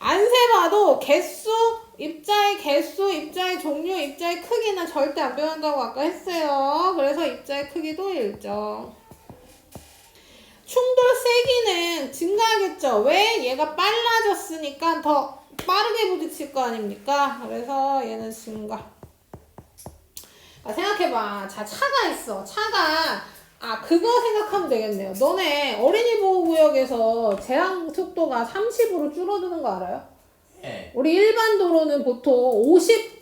안 세봐도 개수, 입자의 개수, 입자의 종류, 입자의 크기는 절대 안 변한다고 아까 했어요. 그래서 입자의 크기도 일정. 충돌 세기는 증가하겠죠. 왜? 얘가 빨라졌으니까 더 빠르게 부딪힐 거 아닙니까? 그래서 얘는 증가. 생각해봐. 자, 차가 있어. 차가 그거 생각하면 되겠네요. 너네 어린이 보호구역에서 제한 속도가 30으로 줄어드는 거 알아요? 네. 우리 일반 도로는 보통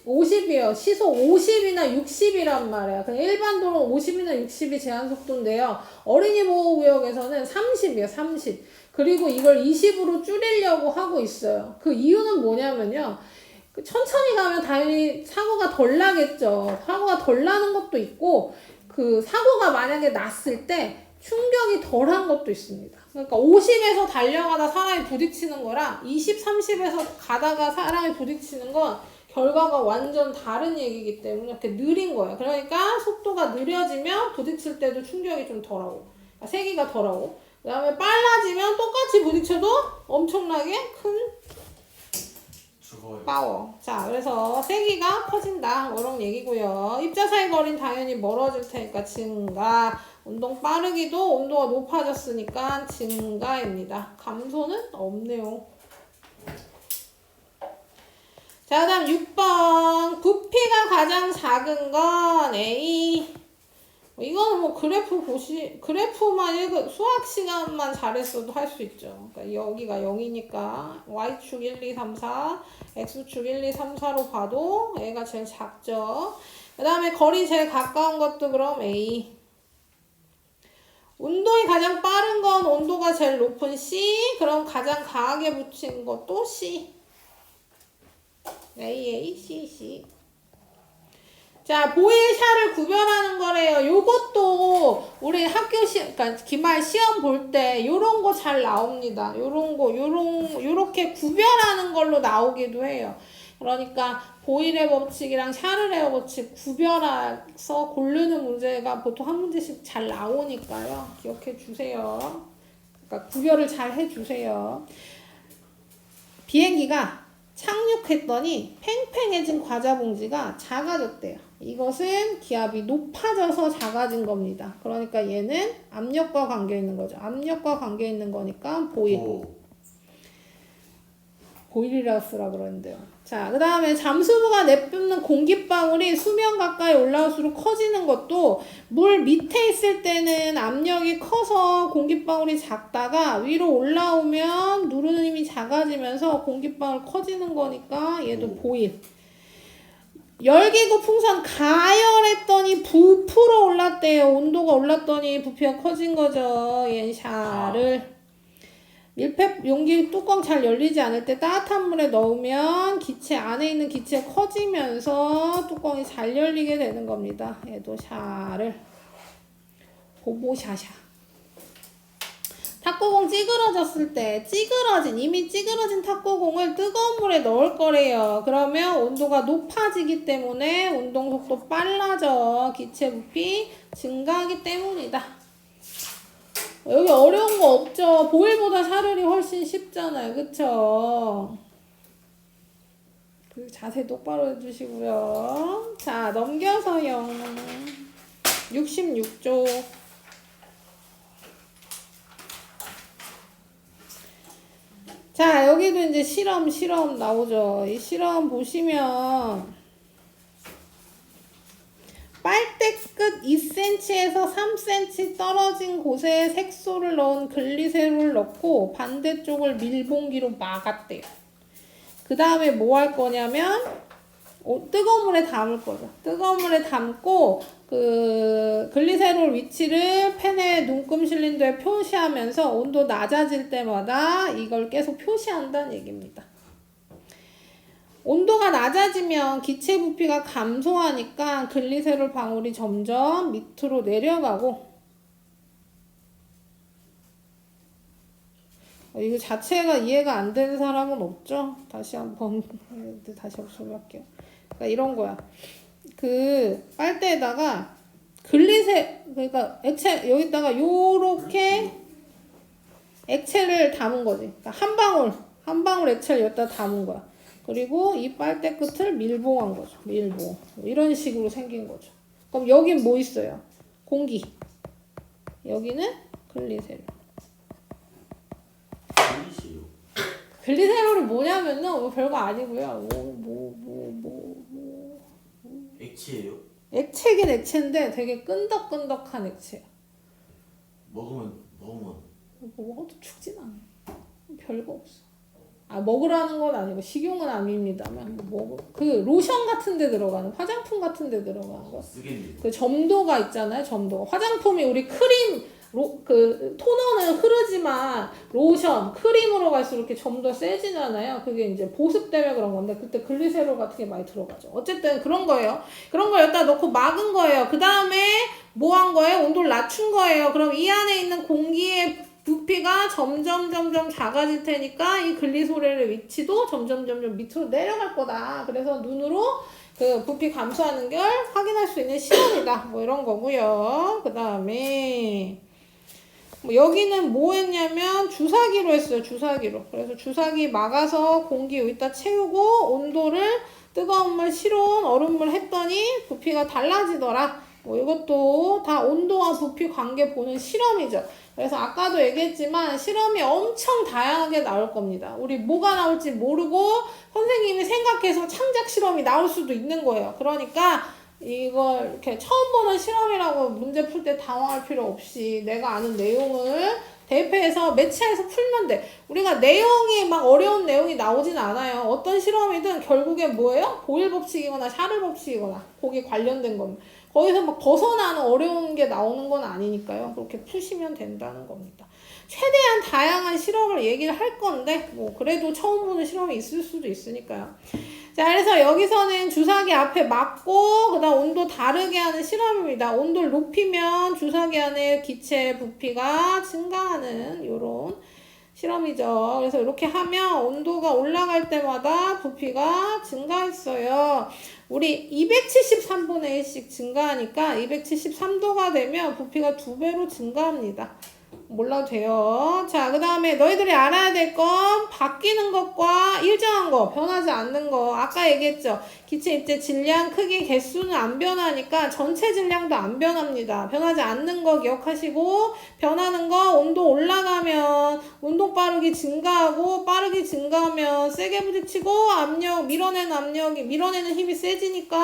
50이에요. 시속 50이나 60이란 말이야. 그냥 일반 도로는 50이나 60이 제한 속도인데요. 어린이 보호구역에서는 30이에요. 30. 그리고 이걸 20으로 줄이려고 하고 있어요. 그 이유는 뭐냐면요. 천천히 가면 당연히 사고가 덜 나겠죠. 사고가 덜 나는 것도 있고 그 사고가 만약에 났을 때 충격이 덜한 것도 있습니다. 그러니까 50에서 달려가다 사람이 부딪히는 거랑 20, 30에서 가다가 사람이 부딪히는 건 결과가 완전 다른 얘기이기 때문에 이렇게 느린 거예요. 그러니까 속도가 느려지면 부딪힐 때도 충격이 좀 덜하고 세기가 덜하고 그 다음에 빨라지면 똑같이 부딪혀도 엄청나게 큰 그거요. 파워. 자, 그래서 세기가 커진다. 이런 얘기고요. 입자 사이 거리는 당연히 멀어질 테니까 증가. 운동 빠르기도 온도가 높아졌으니까 증가입니다. 감소는 없네요. 자, 다음 6번. 부피가 가장 작은 건 A. 이거는 뭐 그래프만 수학 시간만 잘했어도 할 수 있죠. 그러니까 여기가 0이니까 Y축 1, 2, 3, 4, X축 1, 2, 3, 4로 봐도 A가 제일 작죠. 그 다음에 거리 제일 가까운 것도 그럼 A. 운동이 가장 빠른 건 온도가 제일 높은 C. 그럼 가장 강하게 붙인 것도 C. A, C, C. 자, 보일샤를 구별하는 거래요. 요것도 우리 그러니까 기말 시험 볼 때 요런 거 잘 나옵니다. 요렇게 구별하는 걸로 나오기도 해요. 그러니까 보일의 법칙이랑 샤를레어 법칙 구별해서 고르는 문제가 보통 한 문제씩 잘 나오니까요. 기억해 주세요. 그러니까 구별을 잘 해 주세요. 비행기가 착륙했더니 팽팽해진 과자 봉지가 작아졌대요. 이것은 기압이 높아져서 작아진 겁니다. 그러니까 얘는 압력과 관계 있는 거죠. 압력과 관계 있는 거니까 보일. 보일이라 쓰라 그러는데요. 자, 그 다음에 잠수부가 내뿜는 공기방울이 수면 가까이 올라올수록 커지는 것도 물 밑에 있을 때는 압력이 커서 공기방울이 작다가 위로 올라오면 누르는 힘이 작아지면서 공기방울 커지는 거니까 얘도 보일. 열기구 풍선 가열했더니 부풀어 올랐대요. 온도가 올랐더니 부피가 커진 거죠. 얘는 샤를. 밀폐 용기 뚜껑 잘 열리지 않을 때 따뜻한 물에 넣으면 기체 안에 있는 기체 커지면서 뚜껑이 잘 열리게 되는 겁니다. 얘도 샤를. 보보샤샤. 탁구공 찌그러졌을 때 이미 찌그러진 탁구공을 뜨거운 물에 넣을 거래요. 그러면 온도가 높아지기 때문에 운동 속도 빨라져. 기체 부피 증가하기 때문이다. 여기 어려운 거 없죠? 보일보다 샤를이 훨씬 쉽잖아요. 그쵸? 자세 똑바로 해주시고요. 자, 넘겨서요. 66쪽. 자, 여기도 이제 실험 나오죠. 이 실험 보시면 빨대 끝 2cm에서 3cm 떨어진 곳에 색소를 넣은 글리세롤을 넣고 반대쪽을 밀봉기로 막았대요. 그 다음에 뭐 할 거냐면 뜨거운 물에 담을 거죠. 뜨거운 물에 담고 그 글리세롤 위치를 펜의 눈금 실린더에 표시하면서 온도 낮아질 때마다 이걸 계속 표시한다는 얘기입니다. 온도가 낮아지면 기체 부피가 감소하니까 글리세롤 방울이 점점 밑으로 내려가고 이거 자체가 이해가 안 되는 사람은 없죠? 다시 한번 소리 할게요. 그러니까 이런 거야. 그 빨대에다가 그러니까 액체 여기다가 요렇게 액체를 담은 거지. 그러니까 한 방울 액체를 여기다 담은 거야. 그리고 이 빨대 끝을 밀봉한 거죠. 밀봉. 이런 식으로 생긴 거죠. 그럼 여긴 뭐 있어요? 공기. 여기는 글리세롤. 글리세롤이 뭐냐면은 뭐 별거 아니고요. 액체예요? 액체긴 액체인데 되게 끈덕끈덕한 액체야. 먹으면 먹어도 죽진 않아. 별거 없어. 먹으라는 건 아니고 식용은 아닙니다만 그 로션 같은 데 들어가는 화장품 같은 데 들어가는 거. 쓰겠네요. 그 점도가 있잖아요. 점도가. 화장품이 우리 크림 그 토너는 흐르지만 로션, 크림으로 갈수록 이렇게 점도 세지잖아요. 그게 이제 보습 때문에 그런 건데 그때 글리세롤 같은 게 많이 들어가죠. 어쨌든 그런 거예요. 그런 걸 여기다 넣고 막은 거예요. 그 다음에 뭐 한 거예요? 온도를 낮춘 거예요. 그럼 이 안에 있는 공기의 부피가 점점 작아질 테니까 이 글리세롤의 위치도 점점 밑으로 내려갈 거다. 그래서 눈으로 그 부피 감소하는 걸 확인할 수 있는 실험이다. 뭐 이런 거고요. 그 다음에 여기는 뭐 했냐면 주사기로 했어요. 주사기로. 그래서 주사기 막아서 공기 여기다 채우고 온도를 뜨거운 물, 실온, 얼음물 했더니 부피가 달라지더라. 이것도 다 온도와 부피 관계 보는 실험이죠. 그래서 아까도 얘기했지만 실험이 엄청 다양하게 나올 겁니다. 우리 뭐가 나올지 모르고 선생님이 생각해서 창작 실험이 나올 수도 있는 거예요. 그러니까 이걸 이렇게 처음 보는 실험이라고 문제 풀 때 당황할 필요 없이 내가 아는 내용을 대입해서 매치해서 풀면 돼. 우리가 내용이 막 어려운 내용이 나오진 않아요. 어떤 실험이든 결국엔 뭐예요? 보일 법칙이거나 샤를 법칙이거나 거기 관련된 겁니다. 거기서 막 벗어나는 어려운 게 나오는 건 아니니까요. 그렇게 푸시면 된다는 겁니다. 최대한 다양한 실험을 얘기를 할 건데 그래도 처음 보는 실험이 있을 수도 있으니까요. 자, 그래서 여기서는 주사기 앞에 막고 그다음 온도 다르게 하는 실험입니다. 온도를 높이면 주사기 안에 기체 부피가 증가하는 요런 실험이죠. 그래서 이렇게 하면 온도가 올라갈 때마다 부피가 증가했어요. 우리 273분의 1씩 증가하니까 273도가 되면 부피가 2배로 증가합니다. 몰라도 돼요. 자, 그 다음에 너희들이 알아야 될 건 바뀌는 것과 일정한 거, 변하지 않는 거. 아까 얘기했죠. 기체 입체 질량, 크기, 개수는 안 변하니까 전체 질량도 안 변합니다. 변하지 않는 거 기억하시고 변하는 거 온도 올라가면 운동 빠르기 증가하고 빠르게 증가하면 세게 부딪히고 압력, 밀어내는 힘이 세지니까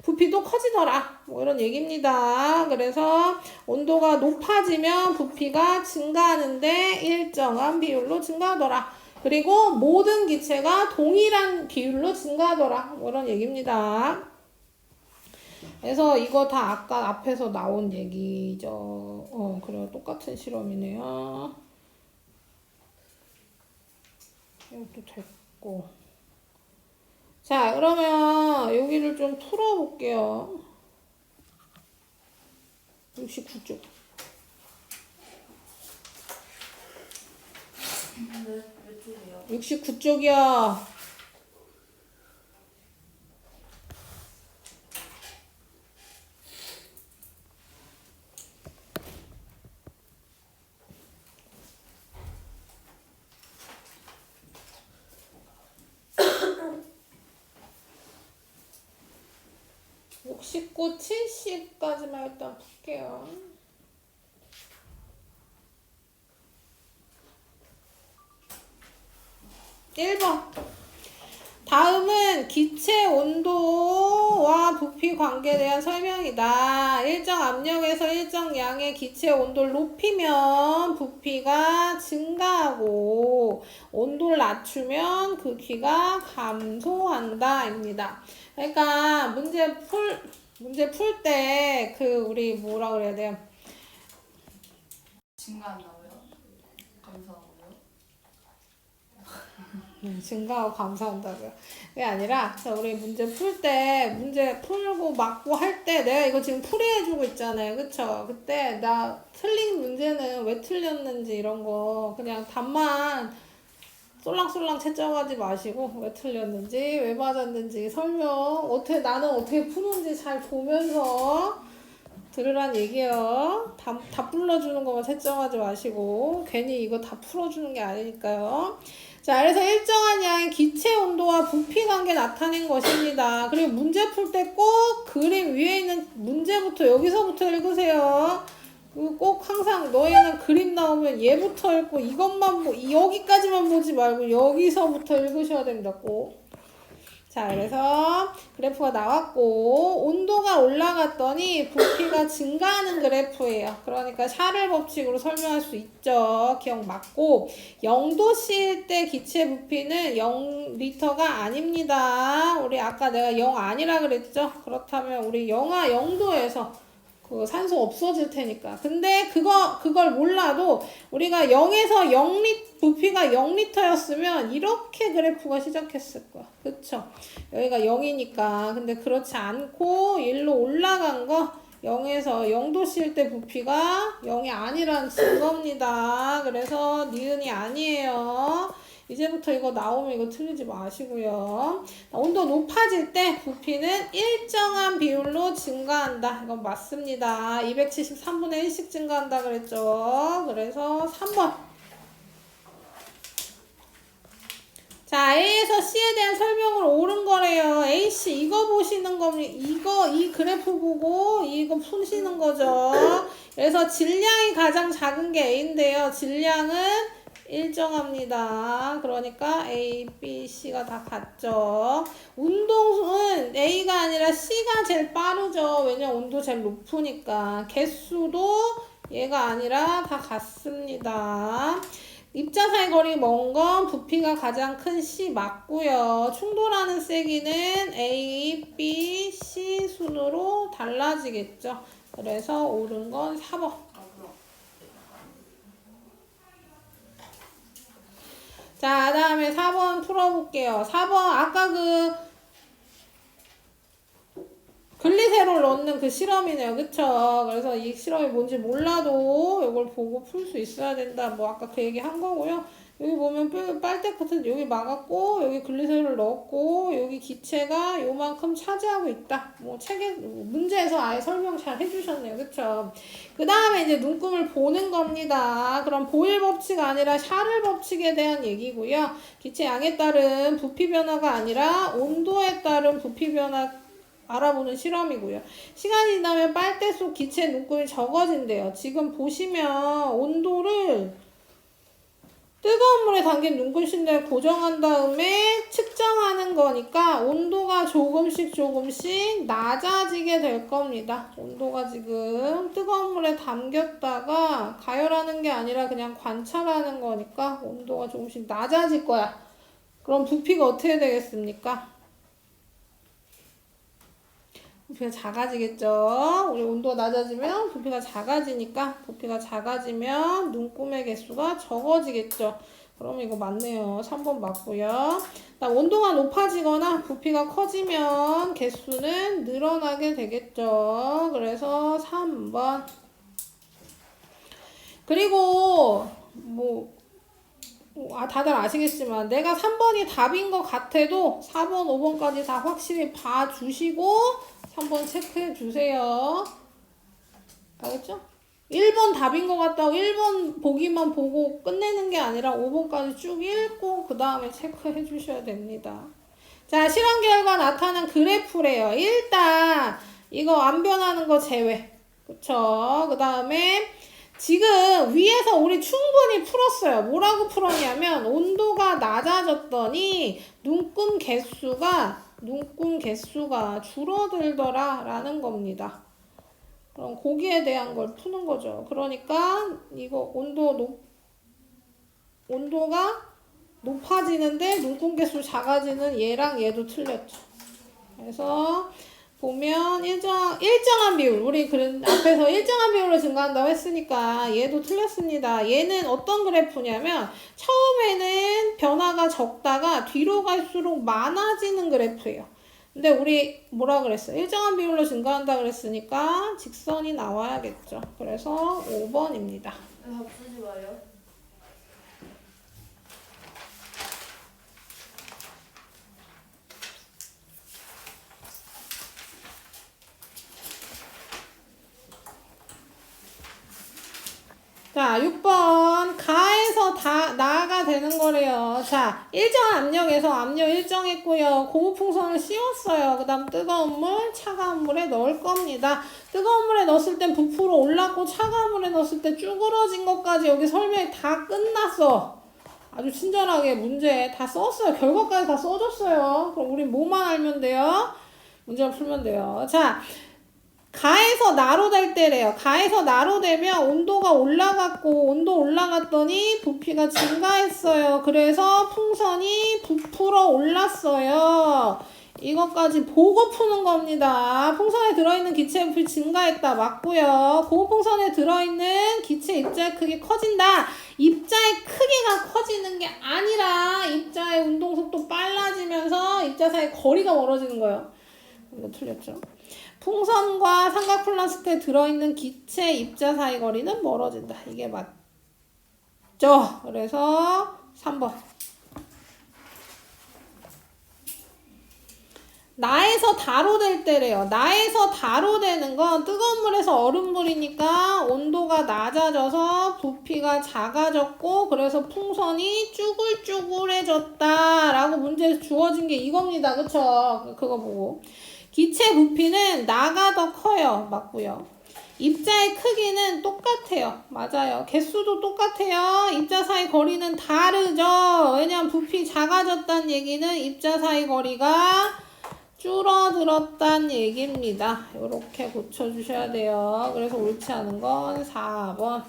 부피도 커지더라. 이런 얘기입니다. 그래서 온도가 높아지면 부피가 증가하는데 일정한 비율로 증가하더라. 그리고 모든 기체가 동일한 비율로 증가하더라. 이런 얘기입니다. 그래서 이거 다 아까 앞에서 나온 얘기죠. 그래요. 똑같은 실험이네요. 이것도 됐고. 자, 그러면 여기를 좀 풀어볼게요. 69쪽. 몇 쪽이요? 69쪽이야. (69, 70까지만) 일단 풀게요. (1번) 다음은 기체 온도와 부피 관계에 대한 설명이다. 일정 압력에서 일정 양의 기체 온도를 높이면 부피가 증가하고 온도를 낮추면 그 기가 감소한다 입니다. 그러니까 문제 풀 때 우리 뭐라 그래야 돼요? 증가한다고요? 감사하고요? 증가하고 감사한다고요. 그게 아니라 우리 문제 풀 때 문제 풀고 맞고 할 때 내가 이거 지금 풀이해주고 있잖아요. 그쵸? 그때 나 틀린 문제는 왜 틀렸는지 이런 거 그냥 답만 쏠랑쏠랑 채점하지 마시고 왜 틀렸는지 왜 맞았는지 설명 나는 어떻게 푸는지 잘 보면서 들으란 얘기예요. 다 불러주는 것만 채점하지 마시고 괜히 이거 다 풀어주는 게 아니니까요. 자, 그래서 일정한 양의 기체 온도와 부피 관계 나타낸 것입니다. 그리고 문제 풀 때 꼭 그림 위에 있는 문제부터 여기서부터 읽으세요. 꼭 항상 너희는 그림 나오면 얘부터 읽고 이것만 여기까지만 보지 말고 여기서부터 읽으셔야 됩니다. 꼭. 자, 그래서 그래프가 나왔고 온도가 올라갔더니 부피가 증가하는 그래프예요. 그러니까 샤를 법칙으로 설명할 수 있죠. 기억 맞고 0도씨일 때 기체 부피는 0리터가 아닙니다. 우리 아까 내가 0 아니라 그랬죠. 그렇다면 우리 영하 0도에서 그 산소 없어질 테니까. 근데 그걸 몰라도 우리가 0에서 부피가 0리터였으면 이렇게 그래프가 시작했을 거야. 그쵸? 여기가 0이니까. 근데 그렇지 않고 1로 올라간 거 0에서 0도씨일 때 부피가 0이 아니란 증거입니다. 그래서 니은이 아니에요. 이제부터 이거 나오면 이거 틀리지 마시고요. 온도 높아질 때 부피는 일정한 비율로 증가한다. 이건 맞습니다. 273분의 1씩 증가한다 그랬죠. 그래서 3번. 자, A에서 C에 대한 설명을 옳은 거래요. A씨, 이거 보시는 겁니다. 이 그래프 보고 이거 푸시는 거죠. 그래서 질량이 가장 작은 게 A인데요. 질량은 일정합니다. 그러니까 A, B, C가 다 같죠. 운동은 A가 아니라 C가 제일 빠르죠. 왜냐면 온도 제일 높으니까. 개수도 얘가 아니라 다 같습니다. 입자사이 거리 먼 건 부피가 가장 큰 C 맞고요. 충돌하는 세기는 A, B, C 순으로 달라지겠죠. 그래서 옳은 건 4번. 자, 다음에 4번 풀어볼게요. 4번 아까 글리세롤 넣는 그 실험이네요. 그쵸? 그래서 이 실험이 뭔지 몰라도 이걸 보고 풀 수 있어야 된다. 뭐 아까 그 얘기 한 거고요. 여기 보면 빨대 끝은 여기 막았고 여기 글리세롤 넣었고 여기 기체가 요만큼 차지하고 있다. 뭐 책에 문제에서 아예 설명 잘 해주셨네요. 그쵸? 그 다음에 이제 눈금을 보는 겁니다. 그럼 보일 법칙 아니라 샤를 법칙에 대한 얘기고요. 기체 양에 따른 부피 변화가 아니라 온도에 따른 부피 변화 알아보는 실험이고요. 시간이 지나면 빨대 속 기체 눈금이 적어진대요. 지금 보시면 온도를 뜨거운 물에 담긴 눈금 실내에 고정한 다음에 측정하는 거니까 온도가 조금씩 낮아지게 될 겁니다. 온도가 지금 뜨거운 물에 담겼다가 가열하는 게 아니라 그냥 관찰하는 거니까 온도가 조금씩 낮아질 거야. 그럼 부피가 어떻게 되겠습니까? 부피가 작아지겠죠. 우리 온도가 낮아지면 부피가 작아지니까 부피가 작아지면 눈금의 개수가 적어지겠죠. 그러면 이거 맞네요. 3번 맞고요. 온도가 높아지거나 부피가 커지면 개수는 늘어나게 되겠죠. 그래서 3번. 그리고 다들 아시겠지만 내가 3번이 답인 것 같아도 4번, 5번까지 다 확실히 봐주시고 3번 체크해 주세요. 알겠죠? 1번 답인 것 같다고 1번 보기만 보고 끝내는 게 아니라 5번까지 쭉 읽고 그 다음에 체크해 주셔야 됩니다. 자, 실험 결과 나타난 그래프래요. 일단 이거 안 변하는 거 제외. 그쵸? 그 다음에 지금 위에서 우리 충분히 풀었어요. 뭐라고 풀었냐면 온도가 낮아졌더니 눈금 개수가 줄어들더라 라는 겁니다. 그럼 거기에 대한 걸 푸는 거죠. 그러니까 이거 온도가 높아지는데 눈금 개수 작아지는 얘랑 얘도 틀렸죠. 그래서 보면 일정한 비율, 우리 앞에서 일정한 비율로 증가한다고 했으니까 얘도 틀렸습니다. 얘는 어떤 그래프냐면 처음에는 변화가 적다가 뒤로 갈수록 많아지는 그래프예요. 근데 우리 뭐라 그랬어요? 일정한 비율로 증가한다 그랬으니까 직선이 나와야겠죠. 그래서 5번입니다. 왜 합쓰지 마요? 자, 6번. 가에서 나가 되는 거래요. 자, 일정한 압력에서 압력 일정했고요. 고무풍선을 씌웠어요. 그 다음 뜨거운 물, 차가운 물에 넣을 겁니다. 뜨거운 물에 넣었을 땐 부풀어 올랐고 차가운 물에 넣었을 때 쭈그러진 것까지 여기 설명이 다 끝났어. 아주 친절하게 문제 다 썼어요. 결과까지 다 써줬어요. 그럼 우리 뭐만 알면 돼요? 문제를 풀면 돼요. 자, 가에서 나로 될 때래요. 가에서 나로 되면 온도가 올라갔더니 부피가 증가했어요. 그래서 풍선이 부풀어 올랐어요. 이것까지 보고 푸는 겁니다. 풍선에 들어있는 기체 부피 증가했다. 맞고요. 고무풍선에 들어있는 기체 입자의 크기 커진다. 입자의 크기가 커지는 게 아니라 입자의 운동 속도 빨라지면서 입자 사이 거리가 멀어지는 거예요. 이거 틀렸죠. 풍선과 삼각 플라스크에 들어있는 기체 입자 사이 거리는 멀어진다. 이게 맞죠? 그래서 3번. 나에서 다로 될 때래요. 나에서 다로 되는 건 뜨거운 물에서 얼음물이니까 온도가 낮아져서 부피가 작아졌고 그래서 풍선이 쭈글쭈글해졌다 라고 문제에서 주어진 게 이겁니다. 그쵸? 그거 보고. 기체 부피는 나가 더 커요. 맞고요. 입자의 크기는 똑같아요. 맞아요. 개수도 똑같아요. 입자 사이 거리는 다르죠. 왜냐면 부피 작아졌다는 얘기는 입자 사이 거리가 줄어들었단 얘기입니다. 이렇게 고쳐주셔야 돼요. 그래서 옳지 않은 건 4번.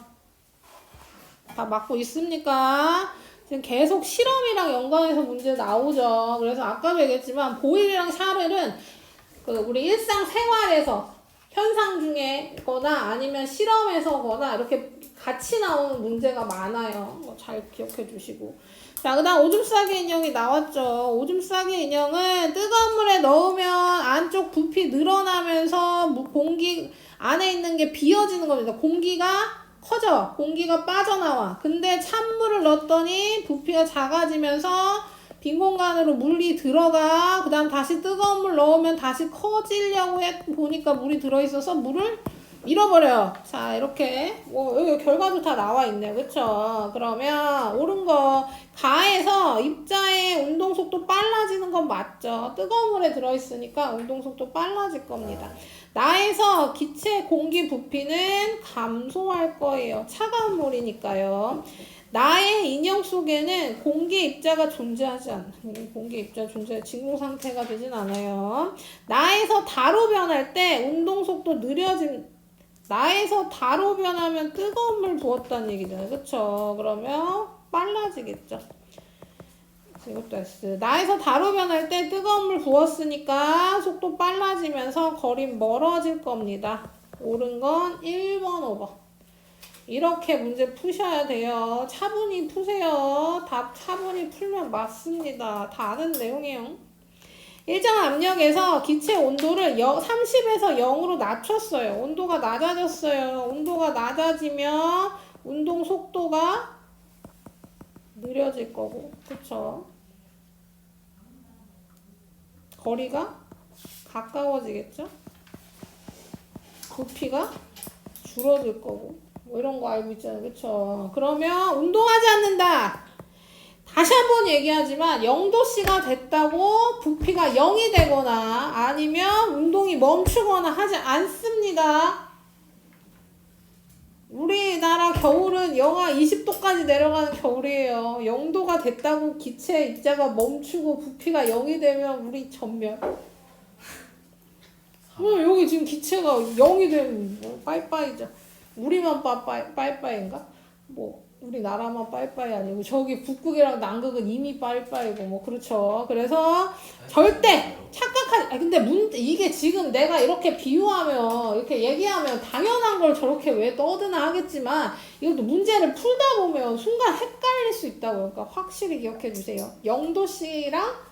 다 맞고 있습니까? 지금 계속 실험이랑 연관해서 문제 나오죠. 그래서 아까도 얘기했지만 보일이랑 샤를은 그 우리 일상생활에서 현상 중에 거나 아니면 실험에서거나 이렇게 같이 나오는 문제가 많아요. 잘 기억해 주시고. 자, 그 다음 오줌 싸기 인형이 나왔죠. 오줌 싸기 인형은 뜨거운 물에 넣으면 안쪽 부피 늘어나면서 공기 안에 있는 게 비어지는 겁니다. 공기가 커져. 공기가 빠져나와. 근데 찬물을 넣었더니 부피가 작아지면서 빈 공간으로 물이 들어가. 그 다음 다시 뜨거운 물 넣으면 다시 커지려고 보니까 물이 들어있어서 물을 잃어버려요. 자, 이렇게 여기 결과도 다 나와 있네요. 그쵸? 그러면 옳은 거 가에서 입자의 운동속도 빨라지는 건 맞죠. 뜨거운 물에 들어있으니까 운동속도 빨라질 겁니다. 나에서 기체 공기 부피는 감소할 거예요. 차가운 물이니까요. 나의 인형 속에는 공기 입자가 존재하지 않아. 공기 입자 존재, 진공 상태가 되진 않아요. 나에서 다로 변할 때 운동속도 느려진, 나에서 다로 변하면 뜨거운 물 부었다는 얘기잖아요. 그쵸? 그러면 빨라지겠죠. 이것도 S. 나에서 다로 변할 때 뜨거운 물 부었으니까 속도 빨라지면서 거리는 멀어질 겁니다. 옳은 건 1번, 5번. 이렇게 문제 푸셔야 돼요. 차분히 푸세요. 답 차분히 풀면 맞습니다. 다 아는 내용이에요. 일정한 압력에서 기체 온도를 30에서 0으로 낮췄어요. 온도가 낮아졌어요. 온도가 낮아지면 운동 속도가 느려질 거고, 그쵸? 거리가 가까워지겠죠? 부피가 줄어들 거고, 뭐 이런 거 알고 있잖아요. 그쵸? 그러면 운동하지 않는다. 다시 한번 얘기하지만 0도씨가 됐다고 부피가 0이 되거나 아니면 운동이 멈추거나 하지 않습니다. 우리나라 겨울은 영하 20도까지 내려가는 겨울이에요. 0도가 됐다고 기체 입자가 멈추고 부피가 0이 되면 우리 전멸. 여기 지금 기체가 0이 되면 뭐 빠이빠이죠. 우리만 빠이빠이인가? 뭐 우리나라만 빠이빠이 아니고 저기 북극이랑 남극은 이미 빠이빠이고 뭐 그렇죠. 그래서 절대 착각하지. 근데 이게 지금 내가 이렇게 비유하면 이렇게 얘기하면 당연한 걸 저렇게 왜 떠드나 하겠지만 이것도 문제를 풀다 보면 순간 헷갈릴 수 있다고요. 그러니까 확실히 기억해 주세요. 0도씨랑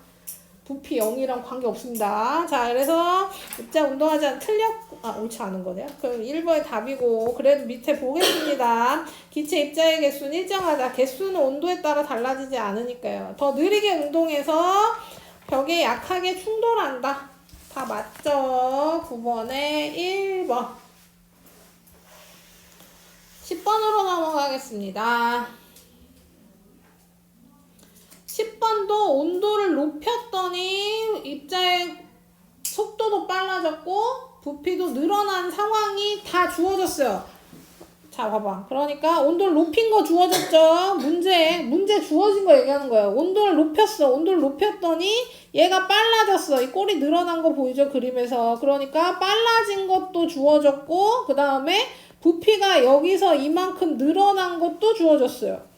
부피 0이랑 관계없습니다. 자, 그래서 입자 운동하지 않은 옳지 않은 거네요. 그럼 1번이 답이고, 그래도 밑에 보겠습니다. 기체 입자의 개수는 일정하다. 개수는 온도에 따라 달라지지 않으니까요. 더 느리게 운동해서 벽에 약하게 충돌한다. 다 맞죠? 9번에 1번. 10번으로 넘어가겠습니다. 10번도 온도를 높였더니 입자의 속도도 빨라졌고 부피도 늘어난 상황이 다 주어졌어요. 자, 봐봐. 그러니까 온도를 높인 거 주어졌죠. 문제 주어진 거 얘기하는 거예요. 온도를 높였어. 온도를 높였더니 얘가 빨라졌어. 이 꼴이 늘어난 거 보이죠? 그림에서. 그러니까 빨라진 것도 주어졌고 그 다음에 부피가 여기서 이만큼 늘어난 것도 주어졌어요.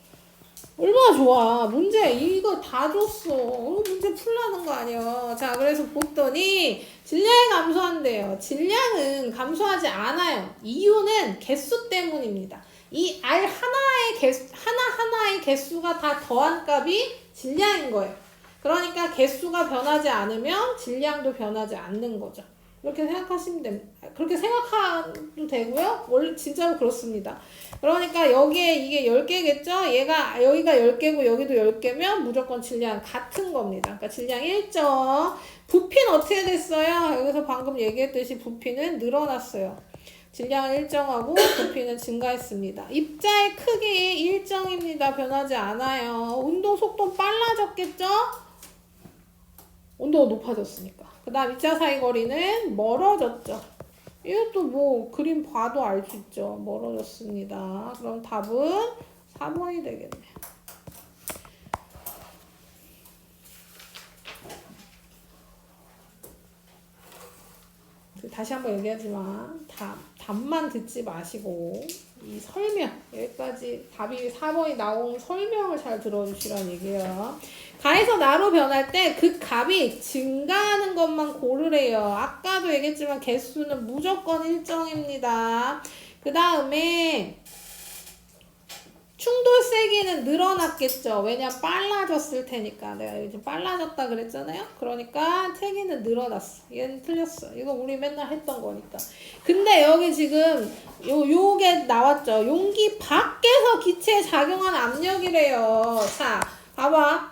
얼마나 좋아. 문제 이거 다 줬어. 문제 풀라는 거 아니야. 자, 그래서 봤더니 질량이 감소한대요. 질량은 감소하지 않아요. 이유는 개수 때문입니다. 이 R 하나하나의 개수가 다 더한 값이 질량인 거예요. 그러니까 개수가 변하지 않으면 질량도 변하지 않는 거죠. 이렇게 생각하시면 됩니다. 그렇게 생각해도 되고요. 원래 진짜로 그렇습니다. 그러니까 여기에 이게 10개겠죠? 얘가 여기가 10개고 여기도 10개면 무조건 질량 같은 겁니다. 그러니까 질량 일정. 부피는 어떻게 됐어요? 여기서 방금 얘기했듯이 부피는 늘어났어요. 질량은 일정하고 부피는 증가했습니다. 입자의 크기 일정입니다. 변하지 않아요. 운동 속도 빨라졌겠죠? 온도가 높아졌으니까. 그 다음 입자 사이 거리는 멀어졌죠. 이것도 뭐 그림 봐도 알 수 있죠. 멀어졌습니다. 그럼 답은 4번이 되겠네요. 다시 한번 얘기하지만 답만 듣지 마시고 이 설명 여기까지 답이 4번이 나온 설명을 잘 들어주시라는 얘기예요. 가에서 나로 변할 때 그 값이 증가하는 것만 고르래요. 아까도 얘기했지만 개수는 무조건 일정입니다. 그 다음에 충돌 세기는 늘어났겠죠. 왜냐면 빨라졌을 테니까. 내가 요즘 빨라졌다 그랬잖아요. 그러니까 세기는 늘어났어. 얘는 틀렸어. 이거 우리 맨날 했던 거니까. 근데 여기 지금 요게 나왔죠. 용기 밖에서 기체에 작용한 압력이래요. 자, 봐봐.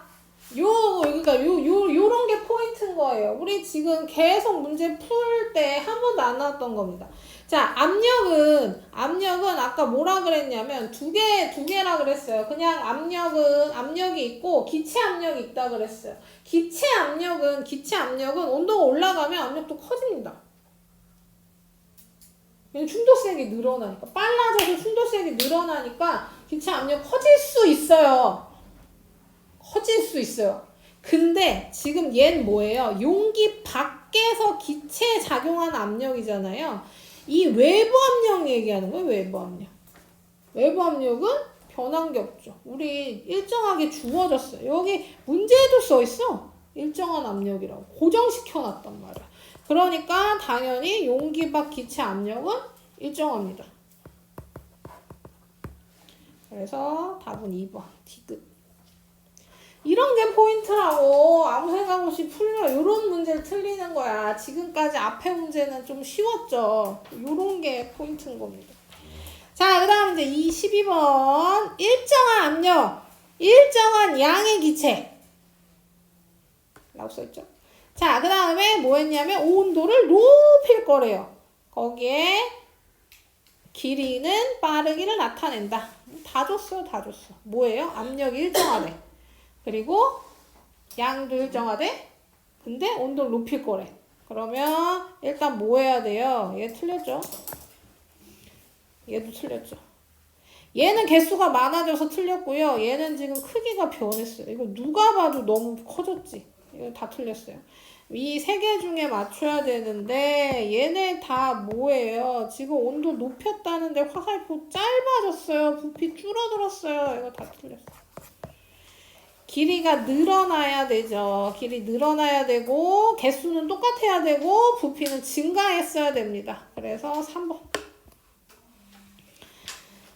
그러니까 요런 게 포인트인 거예요. 우리 지금 계속 문제 풀 때 한 번도 안 나왔던 겁니다. 자, 압력은 아까 뭐라 그랬냐면 두 개라 그랬어요. 그냥 압력이 있고 기체 압력이 있다 그랬어요. 기체 압력은 온도가 올라가면 압력도 커집니다. 왜냐면 충돌색이 늘어나니까. 빨라져서 충돌색이 늘어나니까 기체 압력 커질 수 있어요. 근데 지금 얘는 뭐예요? 용기 밖에서 기체에 작용하는 압력이잖아요. 이 외부 압력 얘기하는 거예요. 외부 압력은 변한 게 없죠. 우리 일정하게 주어졌어요. 여기 문제에도 써있어. 일정한 압력이라고. 고정시켜놨단 말이야. 그러니까 당연히 용기 밖 기체 압력은 일정합니다. 그래서 답은 2번. D급. 이런 게 포인트라고. 아무 생각 없이 풀려. 이런 문제를 틀리는 거야. 지금까지 앞에 문제는 좀 쉬웠죠. 이런 게 포인트인 겁니다. 자, 그 다음 이제 12번. 일정한 압력, 일정한 양의 기체. 라고 써있죠. 자, 그 다음에 뭐 했냐면 온도를 높일 거래요. 거기에 길이는 빠르기를 나타낸다. 다 줬어요. 뭐예요? 압력이 일정하대. 그리고 양도 일정하대. 근데 온도를 높일 거래. 그러면 일단 뭐 해야 돼요? 얘 틀렸죠? 얘도 틀렸죠? 얘는 개수가 많아져서 틀렸고요. 얘는 지금 크기가 변했어요. 이거 누가 봐도 너무 커졌지? 이거 다 틀렸어요. 이 세 개 중에 맞춰야 되는데 얘네 다 뭐예요? 지금 온도 높였다는데 화살표 짧아졌어요. 부피 줄어들었어요. 이거 다 틀렸어요. 길이가 늘어나야 되죠. 길이 늘어나야 되고 개수는 똑같아야 되고 부피는 증가했어야 됩니다. 그래서 3번.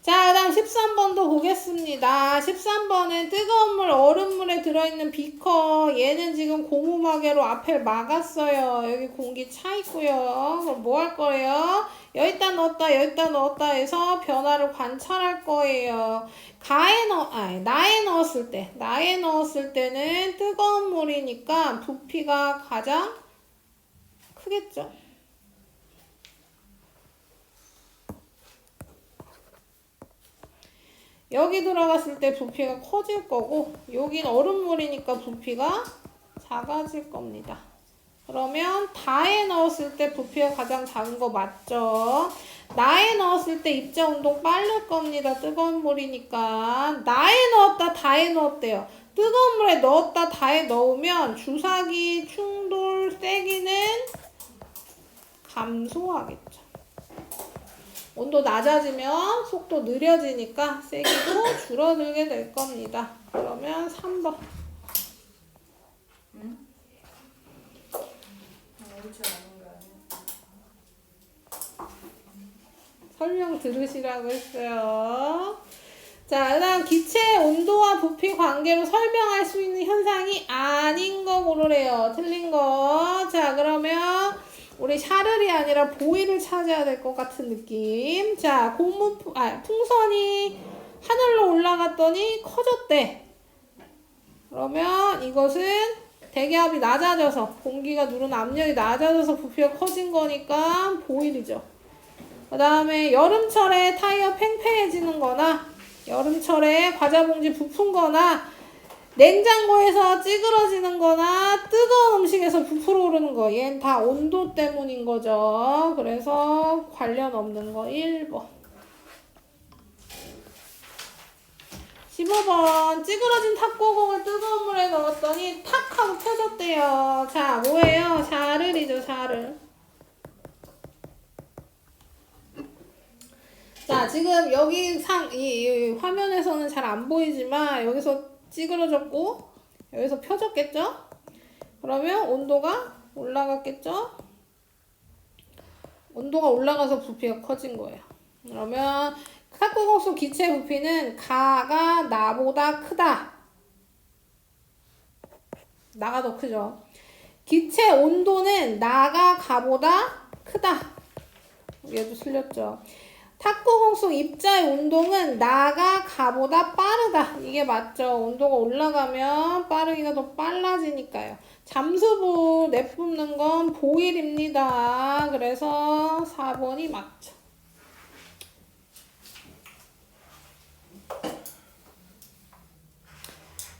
자, 그 다음 13번도 보겠습니다. 13번은 뜨거운 물, 얼음물에 들어있는 비커. 얘는 지금 고무마개로 앞을 막았어요. 여기 공기 차 있고요. 그럼 뭐 할 거예요? 여기다 넣었다 해서 변화를 관찰할 거예요. 나에 넣었을 때는 뜨거운 물이니까 부피가 가장 크겠죠? 여기 들어갔을 때 부피가 커질 거고 여긴 얼음물이니까 부피가 작아질 겁니다. 그러면 다에 넣었을 때 부피가 가장 작은 거 맞죠? 나에 넣었을 때 입자 운동 빠를 겁니다. 뜨거운 물이니까. 나에 넣었다 다에 넣었대요. 뜨거운 물에 넣었다 다에 넣으면 주사기 충돌 세기는 감소하겠죠. 온도 낮아지면 속도 느려지니까 세기도 줄어들게 될 겁니다. 그러면 3번. 응? 옳지 않은 거 아니야? 설명 들으시라고 했어요. 자, 그 다음 기체의 온도와 부피 관계로 설명할 수 있는 현상이 아닌 거 고르래요. 틀린 거. 자, 그러면 우리 샤를이 아니라 보이를 찾아야 될 것 같은 느낌. 자, 풍선이 하늘로 올라갔더니 커졌대. 그러면 이것은 대기압이 낮아져서 공기가 누르는 압력이 낮아져서 부피가 커진 거니까 보일이죠. 그 다음에 여름철에 타이어 팽팽해지는 거나 여름철에 과자 봉지 부푼 거나 냉장고에서 찌그러지는 거나 뜨거운 음식에서 부풀어 오르는 거, 얘는 다 온도 때문인 거죠. 그래서 관련 없는 거 1번. 15번. 찌그러진 탁구공을 뜨거운 물에 넣었더니 탁 하고 펴졌대요. 자, 뭐예요? 샤를이죠, 샤를. 자, 지금 여기 이 화면에서는 잘 안 보이지만 여기서 찌그러졌고 여기서 펴졌겠죠? 그러면 온도가 올라갔겠죠? 온도가 올라가서 부피가 커진 거예요. 그러면 탁구공 속 기체 부피는 가가 나보다 크다. 나가 더 크죠? 기체 온도는 나가 가보다 크다. 얘도 틀렸죠? 탁구공 속 입자의 운동은 나가 가보다 빠르다. 이게 맞죠? 온도가 올라가면 빠르기가 더 빨라지니까요. 잠수부 내뿜는 건 보일입니다. 그래서 4번이 맞죠.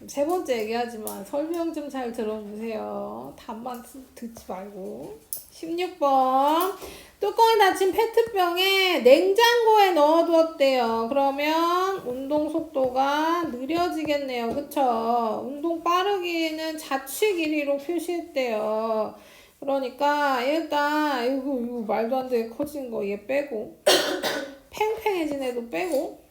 세 번째 얘기하지만 설명 좀 잘 들어주세요. 답만 듣지 말고. 16번. 뚜껑이 닫힌 페트병에 냉장고에 넣어두었대요. 그러면 운동 속도가 느려지겠네요. 그쵸? 운동 빠르기는 자취 길이로 표시했대요. 그러니까 일단 이거 말도 안 되게 커진 거 얘 빼고 팽팽해진 애도 빼고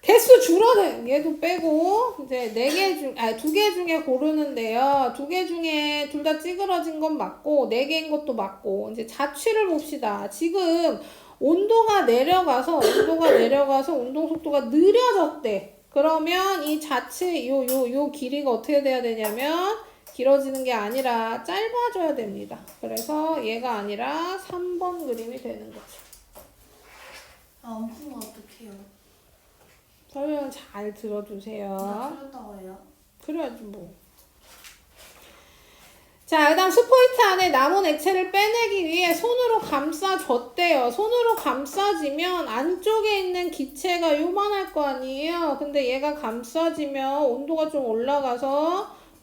개수 줄어든 얘도 빼고 이제 2개 중에 고르는데요. 2개 중에 둘 다 찌그러진 건 맞고 4개인 것도 맞고 이제 자취를 봅시다. 지금 온도가 내려가서 운동 속도가 느려졌대. 그러면 이 자취 요 길이가 어떻게 돼야 되냐면 길어지는 게 아니라 짧아져야 됩니다. 그래서 얘가 아니라 3번 그림이 되는 거죠. 안 푼 거 어떡해요? 설명 잘 들어주세요. 나 틀렸다고 해요? 그래야지 뭐. 자, 그 다음 스포이트 안에 남은 액체를 빼내기 위해 손으로 감싸줬대요. 손으로 감싸지면 안쪽에 있는 기체가 요만할 거 아니에요. 근데 얘가 감싸지면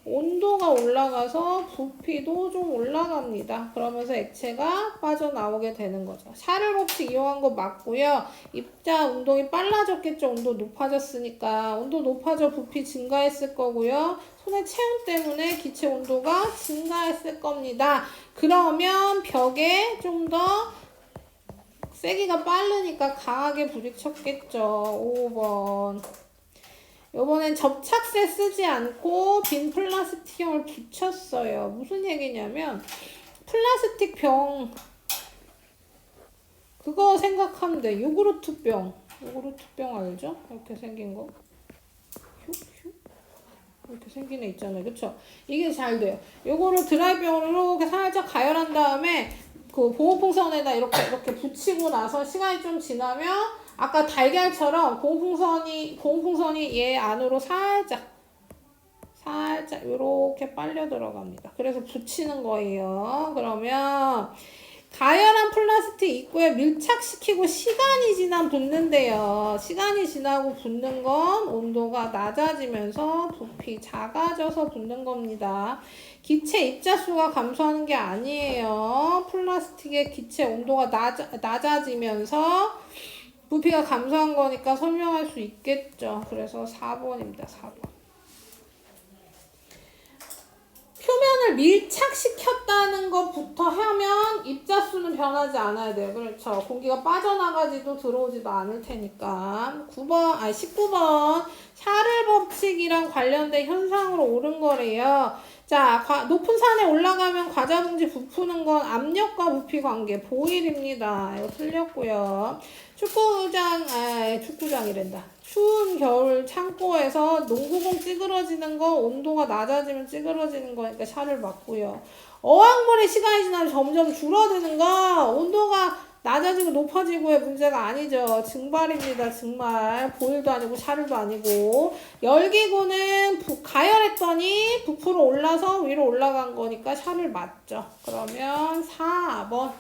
온도가 올라가서 부피도 좀 올라갑니다. 그러면서 액체가 빠져나오게 되는 거죠. 샤를 법칙 이용한 거 맞고요. 입자 운동이 빨라졌겠죠. 온도 높아졌으니까. 온도 높아져 부피 증가했을 거고요. 손의 체온 때문에 기체 온도가 증가했을 겁니다. 그러면 벽에 좀 더 세기가 빠르니까 강하게 부딪혔겠죠. 5번. 요번엔 접착제 쓰지 않고 빈 플라스틱형을 붙였어요. 무슨 얘기냐면 플라스틱 병 그거 생각하면 돼. 요구르트병 알죠? 이렇게 생긴 거. 이렇게 생긴 애 있잖아요. 그쵸? 이게 잘 돼요. 요거를 드라이병으로 이렇게 살짝 가열한 다음에 그 보온풍선에다 이렇게 붙이고 나서 시간이 좀 지나면 아까 달걀처럼 고온풍선이 얘 안으로 살짝 요렇게 빨려 들어갑니다. 그래서 붙이는 거예요. 그러면 가열한 플라스틱 입구에 밀착시키고 시간이 지나면 붙는데요. 시간이 지나고 붙는 건 온도가 낮아지면서 부피 작아져서 붙는 겁니다. 기체 입자수가 감소하는 게 아니에요. 플라스틱의 기체 온도가 낮아지면서 부피가 감소한 거니까 설명할 수 있겠죠. 그래서 4번입니다. 4번. 표면을 밀착시켰다는 것부터 하면 입자수는 변하지 않아야 돼요. 그렇죠. 공기가 빠져나가지도 들어오지도 않을 테니까. 19번. 샤를 법칙이랑 관련된 현상으로 옳은 거래요. 자, 자, 높은 산에 올라가면 과자 봉지 부푸는 건 압력과 부피 관계, 보일입니다. 이거 틀렸고요. 축구장이란다. 추운 겨울 창고에서 농구공 찌그러지는 거, 온도가 낮아지면 찌그러지는 거니까 샤를 맞고요. 어항물의 시간이 지나면 점점 줄어드는 거, 온도가 낮아지고 높아지고의 문제가 아니죠. 증발입니다. 증발. 보일도 아니고 샤를도 아니고. 열기구는 가열했더니 부풀어 올라서 위로 올라간 거니까 샤를 맞죠. 그러면 4번.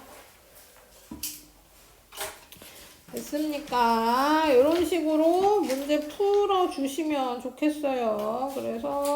됐습니까? 이런 식으로 문제 풀어주시면 좋겠어요. 그래서